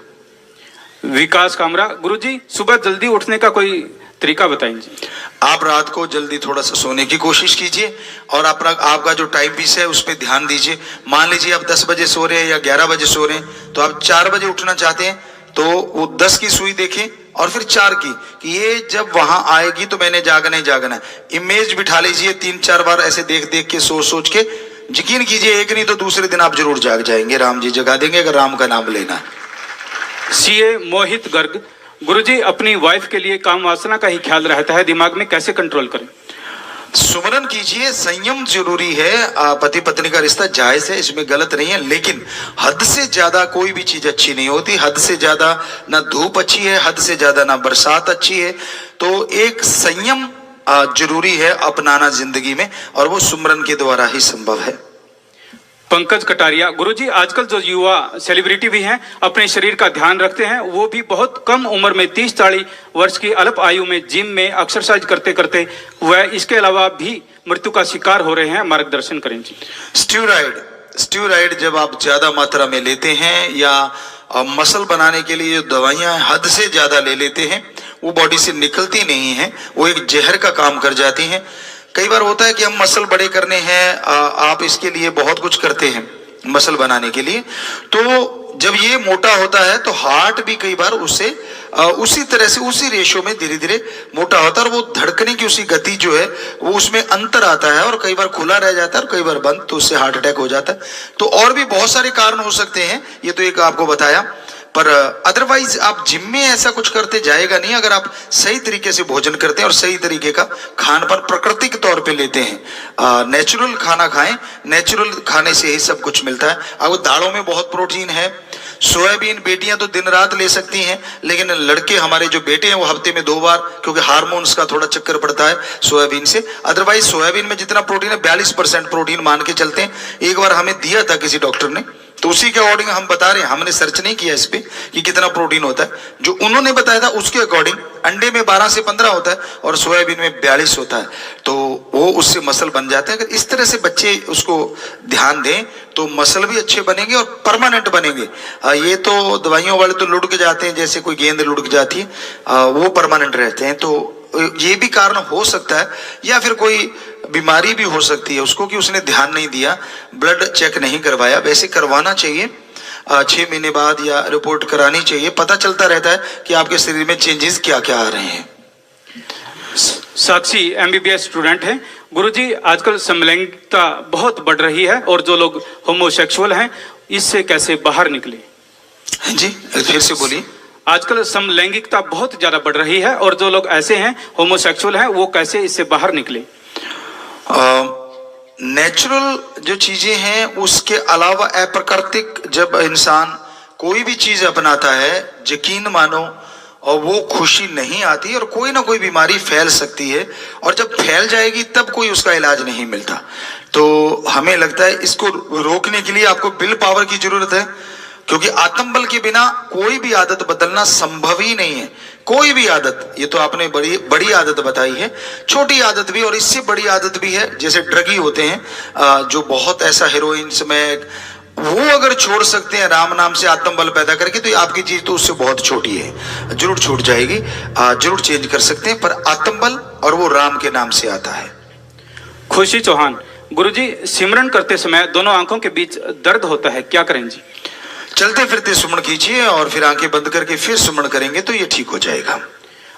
विकास कामरा, गुरुजी सुबह जल्दी उठने का कोई तरीका बताएं जी। आप रात को जल्दी थोड़ा सा सोने की कोशिश कीजिए, और आपका जो टाइम पीस है उस पर ध्यान दीजिए। मान लीजिए आप 10 बजे सो रहे हैं या 11 बजे सो रहे हैं, तो आप 4 बजे उठना चाहते हैं, तो वो 10 की सुई देखें और फिर 4 की, कि ये जब वहां आएगी तो मैंने जागना ही जागना है। इमेज बिठा लीजिए 3-4 बार, ऐसे देख देख के, सोच सोच के, यकीन कीजिए एक नहीं तो दूसरे दिन आप जरूर जाग जाएंगे, राम जी जगा देंगे अगर राम का नाम लेना है। सीए मोहित गर्ग, गुरुजी अपनी वाइफ के लिए काम वासना का ही ख्याल रहता है, दिमाग में कैसे कंट्रोल करें? सुमरन कीजिए, संयम जरूरी है। पति पत्नी का रिश्ता जायज है, इसमें गलत नहीं है, लेकिन हद से ज्यादा कोई भी चीज अच्छी नहीं होती। हद से ज्यादा ना धूप अच्छी है, हद से ज्यादा ना बरसात अच्छी है। तो एक संयम जरूरी है अपनाना जिंदगी में, और वो सुमरन के द्वारा ही संभव है। पंकज कटारिया, गुरुजी आजकल जो युवा सेलिब्रिटी भी हैं अपने शरीर का ध्यान रखते हैं, वो भी बहुत कम उम्र में 30-40 वर्ष की अल्प आयु में जिम में एक्सरसाइज करते करते वह इसके अलावा भी मृत्यु का शिकार हो रहे हैं, मार्गदर्शन करें जी। स्टीरॉइड जब आप ज्यादा मात्रा में लेते हैं या मसल बनाने के लिए जो दवाइयां हद से ज्यादा ले लेते हैं, वो बॉडी से निकलती नहीं है, वो एक जहर का काम कर जाती हैं। कई बार होता है कि हम मसल बड़े करने हैं, आप इसके लिए बहुत कुछ करते हैं मसल बनाने के लिए, तो जब ये मोटा होता है तो हार्ट भी कई बार उससे उसी तरह से उसी रेशो में धीरे धीरे मोटा होता है, और वो धड़कने की उसी गति जो है वो उसमें अंतर आता है, और कई बार खुला रह जाता है और कई बार बंद, तो उससे हार्ट अटैक हो जाता है। तो और भी बहुत सारे कारण हो सकते हैं, ये तो एक आपको बताया, पर अदरवाइज आप जिम में ऐसा कुछ करते जाएगा नहीं अगर आप सही तरीके से भोजन करते हैं और सही तरीके का खान पान प्राकृतिक तौर पे लेते हैं। नेचुरल खाना खाएं, नेचुरल खाने से ही सब कुछ मिलता है। अब दालों में बहुत प्रोटीन है, सोयाबीन बेटियां तो दिन रात ले सकती हैं, लेकिन लड़के हमारे जो बेटे हैं वो हफ्ते में 2 बार, क्योंकि हार्मोन्स का थोड़ा चक्कर पड़ता है सोयाबीन से। अदरवाइज सोयाबीन में जितना प्रोटीन है 42% प्रोटीन मान के चलते हैं। एक बार हमें दिया था किसी डॉक्टर ने, तो उसी के अकॉर्डिंग हम बता रहे हैं, हमने सर्च नहीं किया इस पे कि कितना प्रोटीन होता है, जो उन्होंने बताया था उसके अकॉर्डिंग अंडे में 12 से 15 होता है और सोयाबीन में 42 होता है, तो वो उससे मसल बन जाते हैं। अगर इस तरह से बच्चे उसको ध्यान दें तो मसल भी अच्छे बनेंगे और परमानेंट बनेंगे। ये तो दवाइयों वाले तो लुढ़क जाते हैं, जैसे कोई गेंद लुढ़क जाती है, वो परमानेंट रहते हैं। तो ये भी कारण हो सकता है, या फिर कोई बीमारी भी हो सकती है उसको कि उसने ध्यान नहीं दिया, ब्लड चेक नहीं करवाया। वैसे करवाना चाहिए 6 महीने बाद, या रिपोर्ट करानी चाहिए, पता चलता रहता है कि आपके शरीर में चेंजेस क्या क्या आ रहे हैं। साक्षी MBBS स्टूडेंट है। गुरुजी आजकल समलैंगिकता बहुत बढ़ रही है और जो लोग होमोसेक्सुअल हैं इससे कैसे बाहर निकले? जी फिर से बोलिए। आजकल समलैंगिकता बहुत ज्यादा बढ़ रही है और जो लोग ऐसे हैं होमोसेक्सुअल हैं वो कैसे इससे बाहर निकले? नेचुरल जो चीजें हैं उसके अलावा अप्राकृतिक जब इंसान कोई भी चीज अपनाता है, यकीन मानो, और वो खुशी नहीं आती और कोई ना कोई बीमारी फैल सकती है, और जब फैल जाएगी तब कोई उसका इलाज नहीं मिलता। तो हमें लगता है इसको रोकने के लिए आपको विल पावर की जरूरत है, क्योंकि आत्मबल के बिना कोई भी आदत बदलना संभव ही नहीं है। कोई भी आदत, ये तो आपने बड़ी बड़ी आदत बताई है, छोटी आदत भी और इससे बड़ी आदत भी है। जैसे ड्रगी होते हैं जो बहुत ऐसा हेरोइन स्मैक, वो अगर छोड़ सकते हैं राम नाम से आत्मबल पैदा करके, तो आपकी चीज तो उससे बहुत छोटी है, जरूर छूट जाएगी, जरूर चेंज कर सकते हैं, पर आत्मबल और वो राम के नाम से आता है। खुशी चौहान, गुरुजी सिमरन करते समय दोनों आंखों के बीच दर्द होता है, क्या करें जी? चलते फिरते सुमन कीजिए और फिर आंखें बंद करके फिर सुमन करेंगे तो ये ठीक हो जाएगा।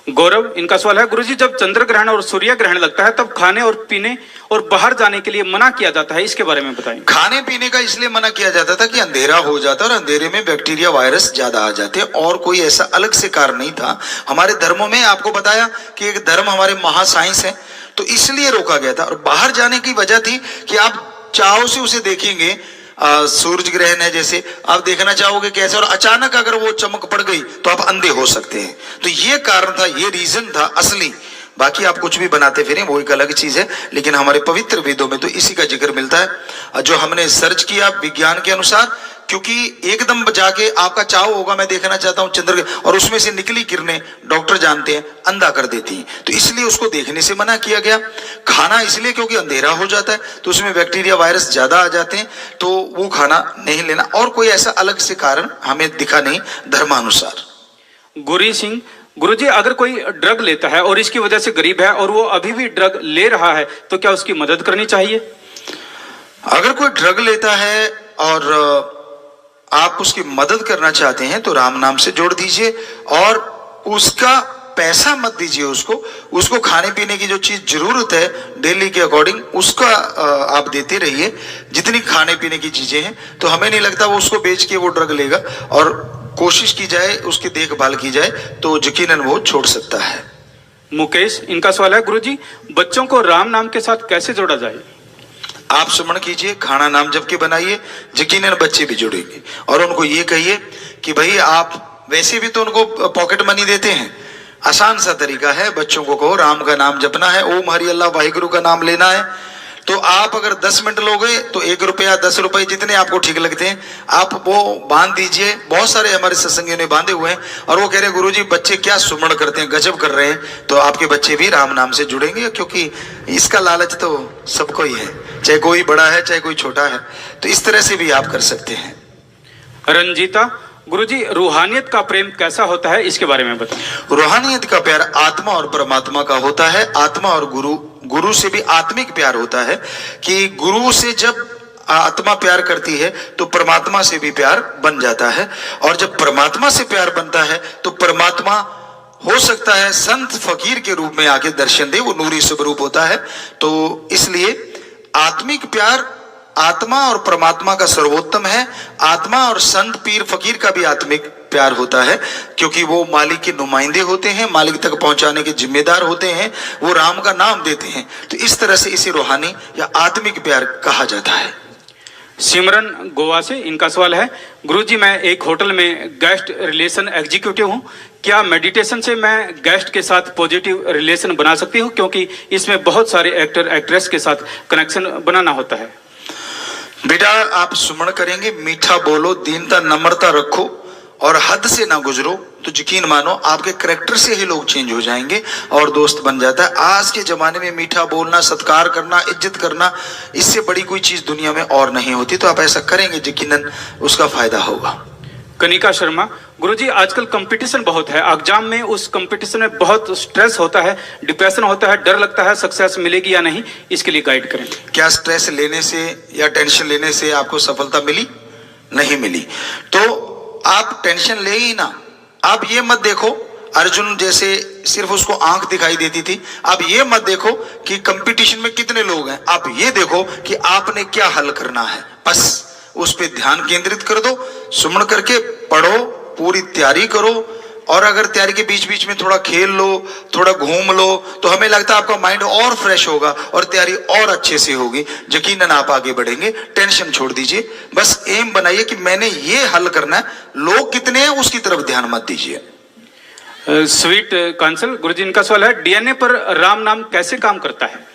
गौरव, इनका सवाल है, गुरुजी जब चंद्र ग्रहण और सूर्य ग्रहण लगता है तब खाने और पीने और बाहर जाने के लिए मना किया जाता है, इसके बारे में बताएं। खाने पीने का इसलिए मना किया जाता था कि अंधेरा हो जाता है और अंधेरे में बैक्टीरिया वायरस ज्यादा आ जाते हैं, और कोई ऐसा अलग से कारण नहीं था। हमारे धर्मों में आपको बताया कि एक धर्म हमारे महासाइंस है, तो इसलिए रोका गया था। और बाहर जाने की वजह थी कि आप चाव से उसे देखेंगे, सूरज ग्रहण है जैसे, आप देखना चाहोगे कैसे, और अचानक अगर वो चमक पड़ गई तो आप अंधे हो सकते हैं। तो ये कारण था, ये रीजन था असली। बाकी आप कुछ भी बनाते फिरें वो एक अलग चीज है, लेकिन हमारे पवित्र वेदों में तो इसी का जिक्र मिलता है। जो हमने सर्च किया विज्ञान के अनुसार, क्योंकि एकदम जाके आपका चाव होगा मैं देखना चाहता हूं चंद्र, और उसमें से निकली किरणें डॉक्टर जानते हैं अंधा कर देती हैं, तो इसलिए उसको देखने से मना किया गया। खाना इसलिए क्योंकि अंधेरा हो जाता है तो उसमें बैक्टीरिया वायरस ज्यादा आ जाते हैं, तो वो खाना नहीं लेना, और कोई ऐसा अलग से कारण हमें दिखा नहीं धर्मानुसार। गुरी सिंह, गुरुजी अगर कोई ड्रग लेता है और इसकी वजह से गरीब है और वो अभी भी ड्रग ले रहा है तो क्या उसकी मदद करनी चाहिए? अगर कोई ड्रग लेता है और आप उसकी मदद करना चाहते हैं तो राम नाम से जोड़ दीजिए, और उसका पैसा मत दीजिए उसको खाने पीने की जो चीज जरूरत है डेली के अकॉर्डिंग उसका आप देते रहिए, जितनी खाने पीने की चीजें हैं। तो हमें नहीं लगता वो उसको बेच के वो ड्रग लेगा, और कोशिश की जाए उसकी देखभाल की जाए तो यकीनन वो छोड़ सकता है। मुकेश, इनका सवाल है, गुरुजी बच्चों को राम नाम के साथ कैसे जोड़ा जाए? आप सुमन कीजिए, खाना नाम जप के बनाइए, यकीनन बच्चे भी जुड़ेंगे। और उनको ये कहिए कि भाई आप वैसे भी तो उनको पॉकेट मनी देते हैं, आसान सा तरीका है। बच्चों को कहो राम का नाम जपना है, ओम हरि अल्लाह वाहिगुरु का नाम लेना है। तो आप अगर 10 मिनट लोगे तो 1 रुपया 10 रुपए जितने आपको ठीक लगते हैं आप वो बांध दीजिए। बहुत सारे हमारे सत्संगियों ने बांधे हुए हैं और वो कह रहे हैं गुरुजी बच्चे क्या सुमरण करते हैं, गजब कर रहे हैं। तो आपके बच्चे भी राम नाम से जुड़ेंगे, क्योंकि इसका लालच तो सबको ही है, चाहे कोई बड़ा है चाहे कोई छोटा है। तो इस तरह से भी आप कर सकते हैं। रंजीता, गुरुजी रूहानियत का प्रेम कैसा होता है, इसके बारे में बताएं। रूहानियत का प्यार आत्मा और परमात्मा का होता है। आत्मा और गुरु से भी आत्मिक प्यार होता है कि गुरु से जब आत्मा प्यार करती है तो परमात्मा से भी प्यार बन जाता है, और जब परमात्मा से प्यार बनता है तो परमात्मा हो सकता है संत फकीर के रूप में आके दर्शन दे, वो नूरी स्वरूप होता है। तो इसलिए आत्मिक प्यार आत्मा और परमात्मा का सर्वोत्तम है। आत्मा और संत पीर फकीर का भी आत्मिक प्यार होता है, क्योंकि वो मालिक के नुमाइंदे होते हैं, मालिक तक पहुंचाने के जिम्मेदार होते हैं, वो राम का नाम देते हैं। तो इस तरह से इसे रूहानी या आत्मिक प्यार कहा जाता है। सिमरन गोवा से, इनका सवाल है, गुरुजी मैं एक होटल में गेस्ट रिलेशन एग्जीक्यूटिव हूँ, क्या मेडिटेशन से मैं गेस्ट के साथ पॉजिटिव रिलेशन बना सकती हूँ, क्योंकि इसमें बहुत सारे एक्टर एक्ट्रेस के साथ कनेक्शन बनाना होता है। बेटा आप सुमरण करेंगे, मीठा बोलो, दीनता नम्रता रखो और हद से ना गुजरो, तो यकीन मानो आपके करैक्टर से ही लोग चेंज हो जाएंगे और दोस्त बन जाता है। आज के जमाने में मीठा बोलना, सत्कार करना, इज्जत करना, इससे बड़ी कोई चीज दुनिया में और नहीं होती। तो आप ऐसा करेंगे यकीनन उसका फायदा होगा। कनिका शर्मा, गुरुजी आजकल कंपटीशन बहुत है एग्जाम में, उस कंपटीशन में बहुत स्ट्रेस होता है, डिप्रेशन होता है, डर लगता है सक्सेस मिलेगी या नहीं, इसके लिए गाइड करें। क्या स्ट्रेस लेने से या टेंशन लेने से आपको सफलता मिली? नहीं मिली। तो आप टेंशन ले ही ना। आप ये मत देखो अर्जुन जैसे सिर्फ उसको आंख दिखाई देती थी, आप ये मत देखो कि कंपटीशन में कितने लोग हैं, आप ये देखो कि आपने क्या हल करना है, बस उस पे ध्यान केंद्रित कर दो। सुमरण करके पढ़ो, पूरी तैयारी करो, और अगर तैयारी के बीच बीच में थोड़ा खेल लो, थोड़ा घूम लो, तो हमें लगता है आपका माइंड और फ्रेश होगा और तैयारी और अच्छे से होगी। यकीनन आप आगे बढ़ेंगे। टेंशन छोड़ दीजिए, बस एम बनाइए कि मैंने ये हल करना है। लोग कितने हैं उसकी तरफ ध्यान मत दीजिए। स्वीट कांसल, गुरुजी इनका सवाल है, डीएनए पर राम नाम कैसे काम करता है।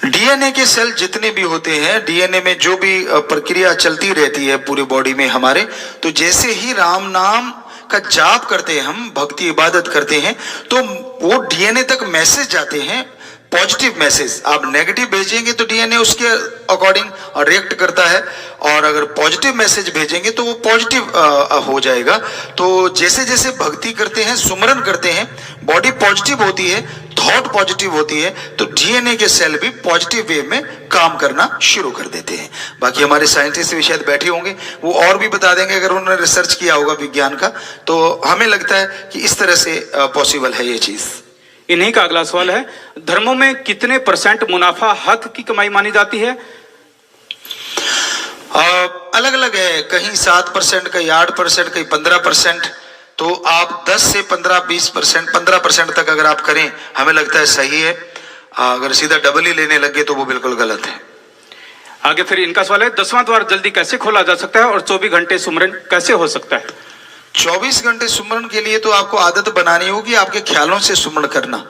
डीएनए के सेल जितने भी होते हैं, डीएनए में जो भी प्रक्रिया चलती रहती है पूरी बॉडी में हमारे, तो जैसे ही राम नाम का जाप करते हैं, हम भक्ति इबादत करते हैं, तो वो डीएनए तक मैसेज जाते हैं, पॉजिटिव मैसेज। आप नेगेटिव भेजेंगे तो डीएनए उसके अकॉर्डिंग रिएक्ट करता है, और अगर पॉजिटिव मैसेज भेजेंगे तो वो पॉजिटिव हो जाएगा। तो जैसे जैसे भक्ति करते हैं, सुमरन करते हैं, बॉडी पॉजिटिव होती है, थॉट पॉजिटिव होती है, तो डीएनए के सेल भी पॉजिटिव वे में काम करना शुरू कर देते हैं। बाकी हमारे साइंटिस्ट भी शायद बैठे होंगे, वो और भी बता देंगे अगर उन्होंने रिसर्च किया होगा विज्ञान का। तो हमें लगता है कि इस तरह से पॉसिबल है ये चीज। इन्हीं का अगला सवाल है, धर्मों में कितने % मुनाफा हक की कमाई मानी जाती है। अलग अलग है, कहीं 7%, कहीं 8%, कहीं 15%। तो आप 10 से 15-20%, 15% तक अगर आप करें, हमें लगता है सही है। अगर सीधा डबल ही लेने लगे तो वो बिल्कुल गलत है। आगे फिर इनका सवाल है, 10वां द्वार जल्दी कैसे खोला जा सकता है और 24 घंटे सुमरन कैसे हो सकता है। 24 घंटे सुमरण के लिए तो आपको आदत बनानी होगी आपके ख्यालों से सुमरण करना।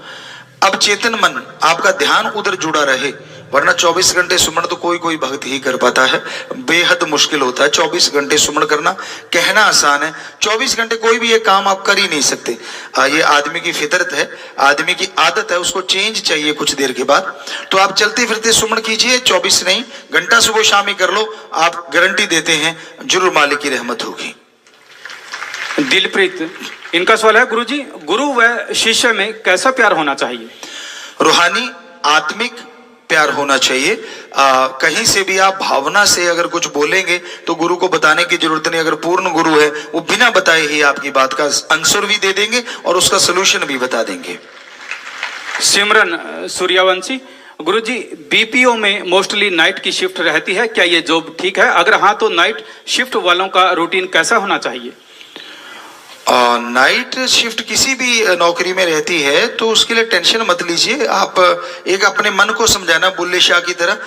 अब चेतन मन, आपका ध्यान उधर जुड़ा रहे, वरना 24 घंटे सुमरण तो कोई कोई भक्त ही कर पाता है, बेहद मुश्किल होता है 24 घंटे सुमरण करना। कहना आसान है, 24 घंटे कोई भी ये काम आप कर ही नहीं सकते। ये आदमी की फितरत है, आदमी की आदत है, उसको चेंज चाहिए कुछ देर के बाद। तो आप चलते फिरते सुमरण कीजिए, 24 नहीं, घंटा सुबह शाम ही कर लो, आप गारंटी देते हैं जरूर मालिक की रहमत होगी। दिलप्रीत, इनका सवाल है, गुरुजी गुरु व शिष्य में कैसा प्यार होना चाहिए। रूहानी आत्मिक प्यार होना चाहिए। कहीं से भी आप भावना से अगर कुछ बोलेंगे तो गुरु को बताने की जरूरत नहीं। अगर पूर्ण गुरु है, वो बिना बताए ही आपकी बात का आंसर भी दे देंगे और उसका सलूशन भी बता देंगे। सिमरन सूर्यवंशी, गुरुजी बीपीओ में मोस्टली नाइट की शिफ्ट रहती है, क्या ये जॉब ठीक है? अगर हाँ तो नाइट शिफ्ट वालों का रूटीन कैसा होना चाहिए। नाइट शिफ्ट किसी भी नौकरी में रहती है तो उसके लिए टेंशन मत लीजिए। आप एक अपने मन को समझाना, बुल्ले शाह की तरह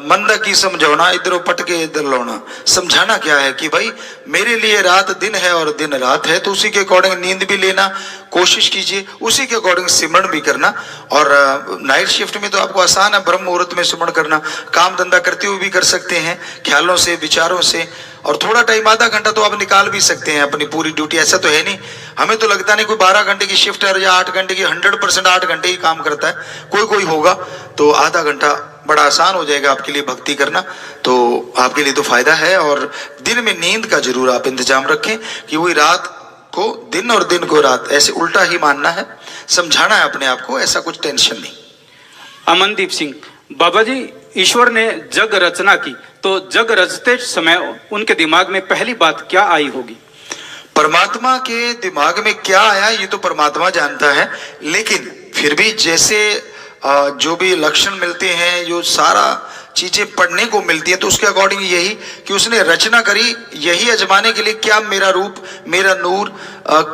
मंदा की समझाना, इधर पटके इधर लौना। समझाना क्या है कि भाई मेरे लिए रात दिन है और दिन रात है, तो उसी के अकॉर्डिंग नींद भी लेना कोशिश कीजिए, उसी के अकॉर्डिंग सिमरण भी करना। और नाइट शिफ्ट में तो आपको आसान है ब्रह्म मुहूर्त में सिमरण करना, काम धंधा करते हुए भी कर सकते हैं, ख्यालों से विचारों से। और थोड़ा टाइम आधा घंटा तो आप निकाल भी सकते हैं अपनी पूरी ड्यूटी। ऐसा तो है नहीं, हमें तो लगता नहीं कोई 12 घंटे की शिफ्ट है या 8 घंटे की, 100% 8 घंटे ही काम करता है। कोई कोई होगा तो आधा घंटा बड़ा आसान हो जाएगा आपके लिए भक्ति करना, तो आपके लिए तो फायदा है। और दिन में नींद का जरूर आप इंतजाम रखें कि वही रात को दिन और दिन को रात, ऐसे उल्टा ही मानना है, समझाना है अपने आप को, ऐसा कुछ टेंशन नहीं। अमनदीप सिंह, बाबा जी ईश्वर ने जग रचना की, तो जग रचते समय उनके दिमाग में पहली बात क्या आई होगी? परमात्मा के दिमाग में क्या आया ये तो परमात्मा जानता है, लेकिन फिर भी जैसे जो भी लक्षण मिलते हैं, जो सारा चीजें पढ़ने को मिलती है, तो उसके अकॉर्डिंग यही कि उसने रचना करी यही अजमाने के लिए क्या मेरा रूप, मेरा नूर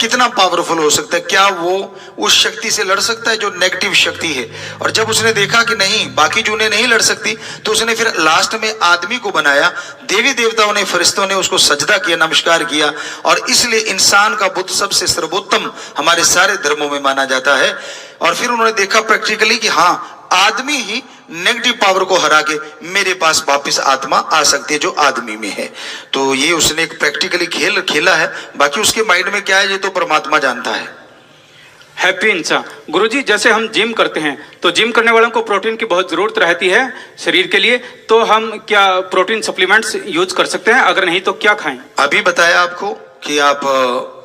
कितना पावरफुल हो सकता है, क्या वो उस शक्ति से लड़ सकता है जो नेगेटिव शक्ति है। और जब उसने देखा कि नहीं, बाकी जूने नहीं लड़ सकती, तो उसने फिर लास्ट में आदमी को बनाया। देवी देवताओं ने, फरिश्तों ने उसको सजदा किया, नमस्कार किया, और इसलिए इंसान का बुद्ध सबसे सर्वोत्तम हमारे सारे धर्मों में माना जाता है। और फिर उन्होंने देखा प्रैक्टिकली कि हाँ, आदमी ही नेगेटिव पावर को हरा के मेरे पास वापस आत्मा आ सकती है जो आदमी में है। तो ये उसने एक प्रैक्टिकली खेल खेला है, बाकी उसके माइंड में क्या है ये तो परमात्मा जानता है। हैप्पी इंसान, गुरुजी जैसे हम जिम करते हैं तो जिम करने वालों को प्रोटीन की बहुत जरूरत रहती है शरीर के लिए, तो हम क्या प्रोटीन सप्लीमेंट्स यूज कर सकते हैं? अगर नहीं तो क्या खाएं? अभी बताया आपको कि आप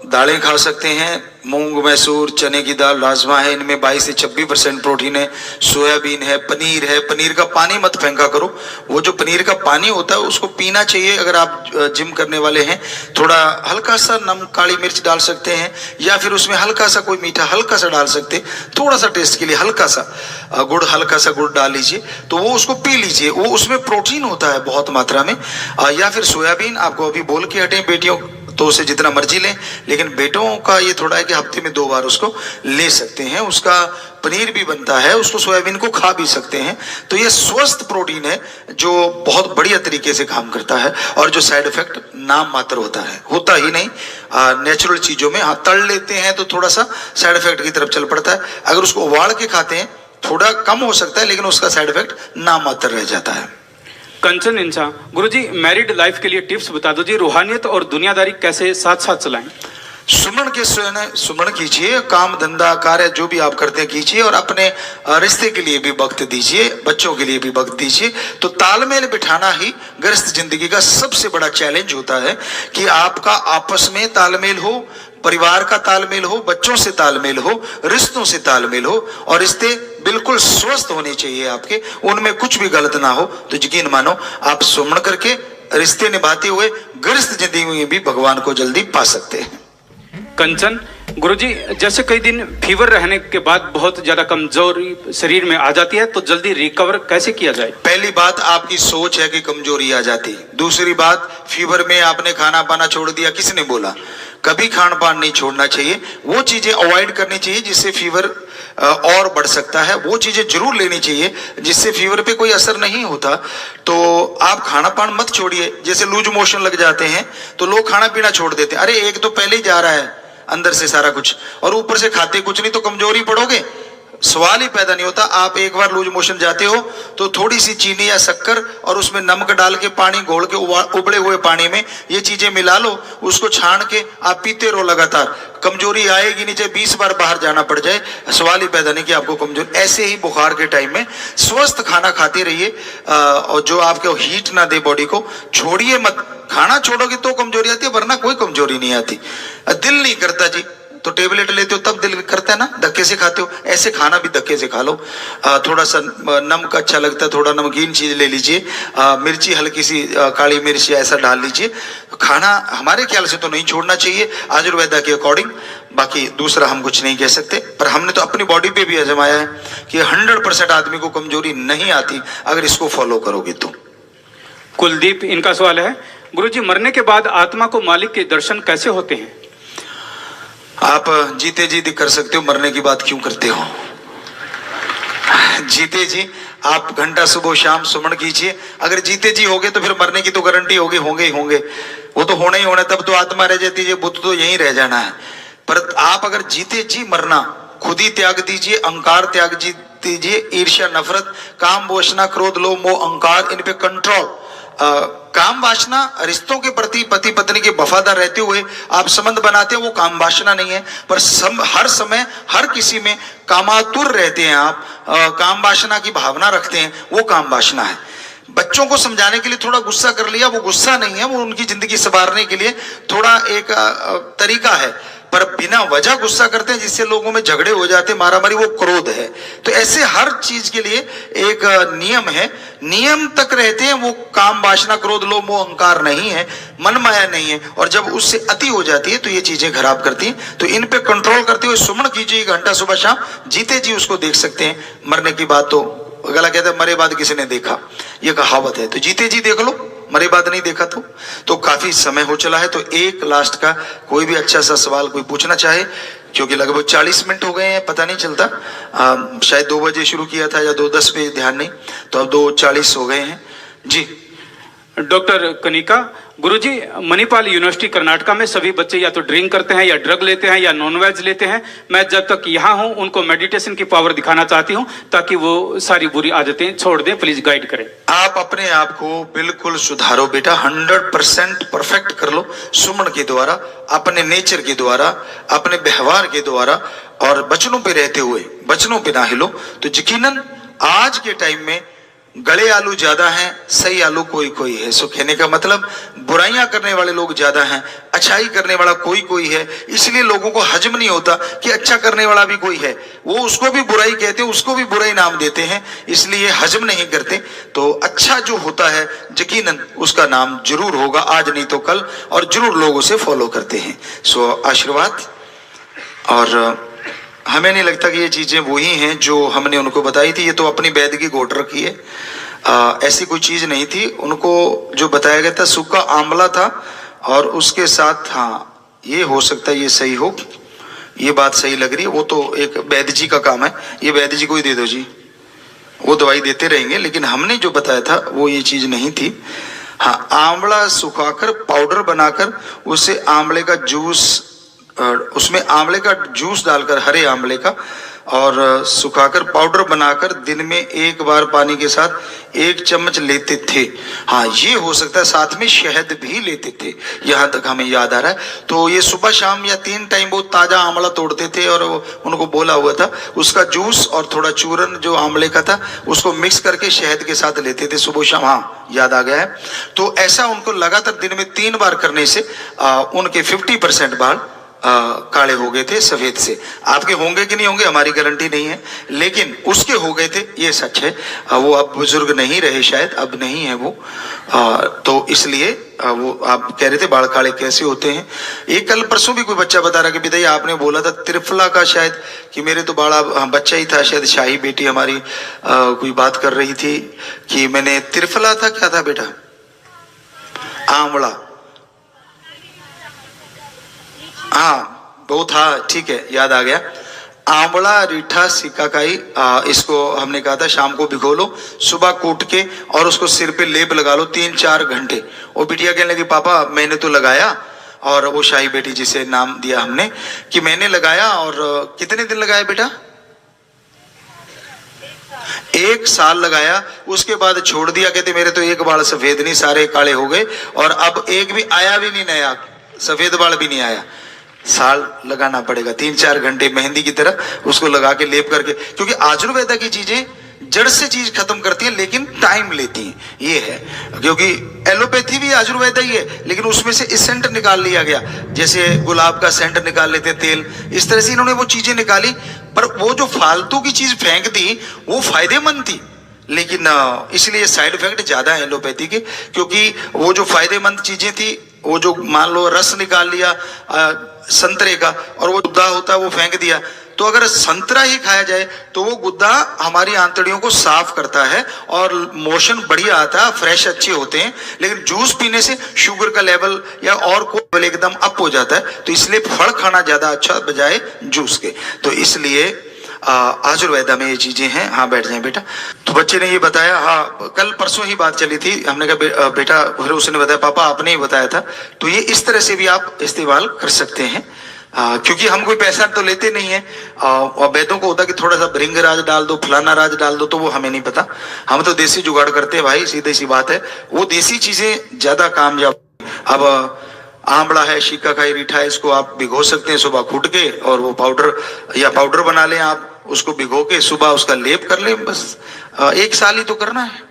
दालें खा सकते हैं, मूंग, मैसूर, चने की दाल, राजमा है, इनमें 22 से 26% प्रोटीन है। सोयाबीन है, पनीर का पानी मत फेंका करो, वो जो पनीर का पानी होता है उसको पीना चाहिए। अगर आप जिम करने वाले हैं, थोड़ा हल्का सा नमक, काली मिर्च डाल सकते हैं, या फिर उसमें हल्का सा कोई मीठा हल्का सा डाल सकते हैं, थोड़ा सा टेस्ट के लिए हल्का सा हल्का सा गुड़ डाल लीजिए, तो वो उसको पी लीजिए, वो उसमें प्रोटीन होता है बहुत मात्रा में। या फिर सोयाबीन, आपको अभी बोल के हटे, बेटियों तो उसे जितना मर्जी लें, लेकिन बेटों का ये थोड़ा है कि हफ्ते में 2 बार उसको ले सकते हैं। उसका पनीर भी बनता है, उसको सोयाबीन को खा भी सकते हैं। तो ये स्वस्थ प्रोटीन है जो बहुत बढ़िया तरीके से काम करता है, और जो साइड इफेक्ट नाम मात्र होता ही नहीं। नेचुरल चीजों में हाँ तल लेते हैं तो थोड़ा सा साइड इफेक्ट की तरफ चल पड़ता है, अगर उसको उबाल के खाते हैं थोड़ा कम हो सकता है, लेकिन उसका साइड इफेक्ट नाम मात्र रह जाता है। कंचन इंसान, गुरुजी मैरिड लाइफ के लिए टिप्स बता दो जी, रूहानियत और दुनियादारी कैसे साथ साथ चलाएं? सुमरण के सुमरण कीजिए, काम धंधा कार्य जो भी आप करते हैं कीजिए, और अपने रिश्ते के लिए भी वक्त दीजिए, बच्चों के लिए भी वक्त दीजिए। तो तालमेल बिठाना ही गृहस्थ जिंदगी का सबसे बड़ा चैलेंज होता है कि आपका आपस में तालमेल हो, परिवार का तालमेल हो, बच्चों से तालमेल हो, रिश्तों से तालमेल हो, और रिश्ते बिल्कुल स्वस्थ होने चाहिए आपके, उनमें कुछ भी गलत ना हो। तो यकीन मानो आप सुमरण करके रिश्ते निभाते हुए गृहस्थ जिंदगी में भी भगवान को जल्दी पा सकते हैं। कंचन, गुरुजी जैसे कई दिन फीवर रहने के बाद बहुत ज्यादा कमजोरी शरीर में आ जाती है, तो जल्दी रिकवर कैसे किया जाए? पहली बात आपकी सोच है कि कमजोरी आ जाती। दूसरी बात, फीवर में आपने खाना पाना छोड़ दिया, किसने बोला? कभी खान पान नहीं छोड़ना चाहिए, वो चीजें अवॉइड करनी चाहिए जिससे फीवर और बढ़ सकता है, वो चीजें जरूर लेनी चाहिए जिससे फीवर पे कोई असर नहीं होता। तो आप खाना पान मत छोड़िए। जैसे लूज मोशन लग जाते हैं तो लोग खाना पीना छोड़ देते हैं, अरे एक तो पहले ही जा रहा है अंदर से सारा कुछ, और ऊपर से खाते कुछ नहीं, तो कमजोरी पड़ोगे, सवाल ही पैदा नहीं होता। आप एक बार लूज मोशन जाते हो तो थोड़ी सी चीनी या शक्कर और उसमें नमक डाल के पानी घोल के उबले हुए पानी में ये चीजें मिला लो, उसको छान के आप पीते रहो लगातार, कमजोरी आएगी नहीं, चाहे 20 बार बाहर जाना पड़ जाए, सवाल ही पैदा नहीं कि आपको कमजोरी। ऐसे ही बुखार के टाइम में स्वस्थ खाना खाते रहिए, और जो आपको हीट ना दे बॉडी को, छोड़िए मत। खाना छोड़ोगे तो कमजोरी आती है, वरना कोई कमजोरी नहीं आती। दिल नहीं करता जी तो टेबलेट लेते हो तब दिल करता है ना, धक्के से खाते हो, ऐसे खाना भी धक्के से खा लो। थोड़ा सा नमक अच्छा लगता है, थोड़ा नमकीन चीज ले लीजिए, मिर्ची हल्की सी काली मिर्च ऐसा डाल लीजिए। खाना हमारे ख्याल से तो नहीं छोड़ना चाहिए आयुर्वेदा के अकॉर्डिंग, बाकी दूसरा हम कुछ नहीं कह सकते, पर हमने तो अपनी बॉडी पे भी आजमाया है कि 100% आदमी को कमजोरी नहीं आती अगर इसको फॉलो करोगे तो। कुलदीप, इनका सवाल है, गुरुजी मरने के बाद आत्मा को मालिक के दर्शन कैसे होते हैं? आप जीते जी कर सकते हो, मरने की बात क्यों करते हो? जीते जी आप घंटा सुबह शाम सुमन कीजिए। अगर जीते जी होगे तो फिर मरने की तो गारंटी होगी, होंगे ही होंगे, वो तो होना ही होना। तब तो आत्मा रह जाती है, बुद्ध तो यहीं रह जाना है। पर आप अगर जीते जी मरना, खुद ही त्याग दीजिए, अहंकार त्याग दीजिए, ईर्ष्या, नफरत, काम, वासना, क्रोध, लोभ, मोह, अहंकार, इन पे कंट्रोल। काम वासना, रिश्तों के प्रति पति पत्नी के वफादार रहते हुए आप संबंध बनाते हैं, वो काम वासना नहीं है। पर हर समय हर किसी में कामातुर रहते हैं आप, काम वासना की भावना रखते हैं, वो काम वासना है। बच्चों को समझाने के लिए थोड़ा गुस्सा कर लिया, वो गुस्सा नहीं है, वो उनकी जिंदगी संवारने के लिए थोड़ा एक तरीका है। पर बिना वजह गुस्सा करते हैं जिससे लोगों में झगड़े हो जाते हैं, मारामारी, वो क्रोध है। तो ऐसे हर चीज के लिए एक नियम है, नियम तक रहते हैं, वो काम वासना, क्रोध, लोभ, मोह, अहंकार नहीं है, मन माया नहीं है। और जब उससे अति हो जाती है तो ये चीजें खराब करती हैं। तो इन पे कंट्रोल करते हुए सुमन कीजिए, 1 घंटा सुबह शाम, जीते जी उसको देख सकते हैं। मरने की बात तो गला कहता है मरे बाद किसी ने देखा, ये कहावत है। तो जीते जी देख लो, मरे बाद नहीं देखा तो काफी समय हो चला है। तो एक लास्ट का कोई भी अच्छा सा सवाल कोई पूछना चाहे, क्योंकि लगभग 40 मिनट हो गए हैं, पता नहीं चलता। शायद 2 बजे शुरू किया था या 2:10 पे, ध्यान नहीं, तो अब 2:40 हो गए हैं जी। डॉक्टर कनिका, गुरुजी, मणिपाल यूनिवर्सिटी कर्नाटका में सभी बच्चे या तो ड्रिंक करते हैं या ड्रग लेते हैं या नॉन वेज लेते हैं। मैं जब तक यहाँ हूँ उनको मेडिटेशन की पावर दिखाना चाहती हूँ ताकि वो सारी बुरी आदतें छोड़ दें। प्लीज गाइड करें। आप अपने आप को बिल्कुल सुधारो बेटा, 100% परफेक्ट कर लो सुमन के द्वारा, अपने नेचर के द्वारा, अपने व्यवहार के द्वारा, और वचनों पे रहते हुए, वचनों पे ना हिलो। तो यकीनन आज के टाइम में गले आलू ज्यादा हैं, सही आलू कोई कोई है। सो कहने का मतलब बुराइयां करने वाले लोग ज्यादा हैं, अच्छाई करने वाला कोई कोई है। इसलिए लोगों को हजम नहीं होता कि अच्छा करने वाला भी कोई है, वो उसको भी बुराई कहते हैं, उसको भी बुराई नाम देते हैं, इसलिए हजम नहीं करते। तो अच्छा जो होता है यकीनन उसका नाम जरूर होगा, आज नहीं तो कल, और जरूर लोग उसे फॉलो करते हैं। सो आशीर्वाद। और हमें नहीं लगता कि ये चीजें वही हैं जो हमने उनको बताई थी। ये तो अपनी वैद की घोट रखी है, ऐसी कोई चीज नहीं थी। उनको जो बताया गया था सूखा आंवला था, और उसके साथ, हाँ ये हो सकता है ये सही हो, ये बात सही लग रही है। वो तो एक वैद्य जी का काम है, ये वैद्य जी को ही दे दो जी, वो दवाई देते रहेंगे। लेकिन हमने जो बताया था वो ये चीज नहीं थी। हाँ, आंवला सुखाकर पाउडर बनाकर उसे आंवले का जूस, उसमें आंवले का जूस डालकर, हरे आंवले का, और सुखाकर पाउडर बनाकर दिन में 1 बार पानी के साथ 1 चम्मच लेते थे। हाँ ये हो सकता है, साथ में शहद भी लेते थे, यहाँ तक हमें याद आ रहा है। तो ये सुबह शाम या 3 टाइम वो ताजा आंवला तोड़ते थे, और उनको बोला हुआ था उसका जूस और थोड़ा चूरन जो आंवले का था उसको मिक्स करके शहद के साथ लेते थे सुबह शाम। हाँ याद आ गया है। तो ऐसा उनको लगातार दिन में 3 बार करने से उनके 50% बाल काले हो गए थे सफेद से। आपके होंगे कि नहीं होंगे हमारी गारंटी नहीं है, लेकिन उसके हो गए थे, ये सच है। वो अब बुजुर्ग नहीं रहे, शायद अब नहीं है वो, तो इसलिए वो आप कह रहे थे बाल काले कैसे होते हैं। एक कल परसों भी कोई बच्चा बता रहा कि पिताजी आपने बोला था त्रिफला का, शायद कि मेरे तो बाल, बच्चा ही था शायद, शाही बेटी हमारी कोई बात कर रही थी कि मैंने त्रिफला था, क्या था बेटा, आंवला, हाँ वो था, ठीक है याद आ गया। आंवला, रीठा, सिकाकाई, इसको हमने कहा था शाम को भिगो लो, सुबह कूट के और उसको सिर पे लेप लगा लो 3-4 घंटे। वो बिटिया कहने लगी पापा मैंने तो लगाया, और वो शाही बेटी जिसे नाम दिया हमने कि मैंने लगाया, और कितने दिन लगाया बेटा, 1 साल लगाया। उसके बाद छोड़ दिया, कहते मेरे तो एक बाल सफेद नहीं सारे काले हो गए, और अब एक भी आया भी नहीं, नया सफेद बाल भी नहीं आया। साल लगाना पड़ेगा, 3-4 घंटे मेहंदी की तरह उसको लगा के लेप करके, क्योंकि आयुर्वेदा की चीजें जड़ से चीज खत्म करती है लेकिन टाइम लेती हैं, ये है। क्योंकि एलोपैथी भी आयुर्वेदा ही है, लेकिन उसमें से इसेंट निकाल लिया गया, जैसे गुलाब का सेंट निकाल लेते तेल, इस तरह से इन्होंने वो चीजें निकाली। पर वो जो फालतू की चीज फेंक दी वो फायदेमंद थी, लेकिन इसलिए साइड इफेक्ट ज्यादा है एलोपैथी के। क्योंकि वो जो फायदेमंद चीजें थी, वो जो मान लो रस निकाल लिया संतरे का, और वो दूधा होता है वो फेंक दिया, तो अगर संतरा ही खाया जाए तो वो गुद्दा हमारी आंतड़ियों को साफ करता है और मोशन बढ़िया आता है, फ्रेश अच्छे होते हैं। लेकिन जूस पीने से शुगर का लेवल या और कोई लेवल एकदम अप हो जाता है। तो इसलिए फल खाना ज्यादा अच्छा बजाय जूस के। तो इसलिए आयुर्वेदा में ये चीजें हैं। हाँ बैठ जाएं बेटा। तो बच्चे ने ये बताया, हाँ कल परसों ही बात चली थी, हमने कहा बेटा, फिर उसने बताया पापा आपने ही बताया था। तो ये इस तरह से भी आप इस्तेमाल कर सकते हैं। क्योंकि हम कोई पैसा तो लेते नहीं है। और वैद्यों को होता कि थोड़ा सा भृंगराज डाल दो, फलाना राज डाल दो, तो वो हमें नहीं पता। हम तो देसी जुगाड़ करते हैं भाई, सीधी सी बात है। वो देसी चीजें ज्यादा कामयाब। अब आंवला है, शिकाकाई, रीठा है, इसको आप भिगो सकते हैं सुबह कूट के, और वो पाउडर बना लें आप, उसको भिगो के सुबह उसका लेप कर लें। बस 1 साल ही तो करना है।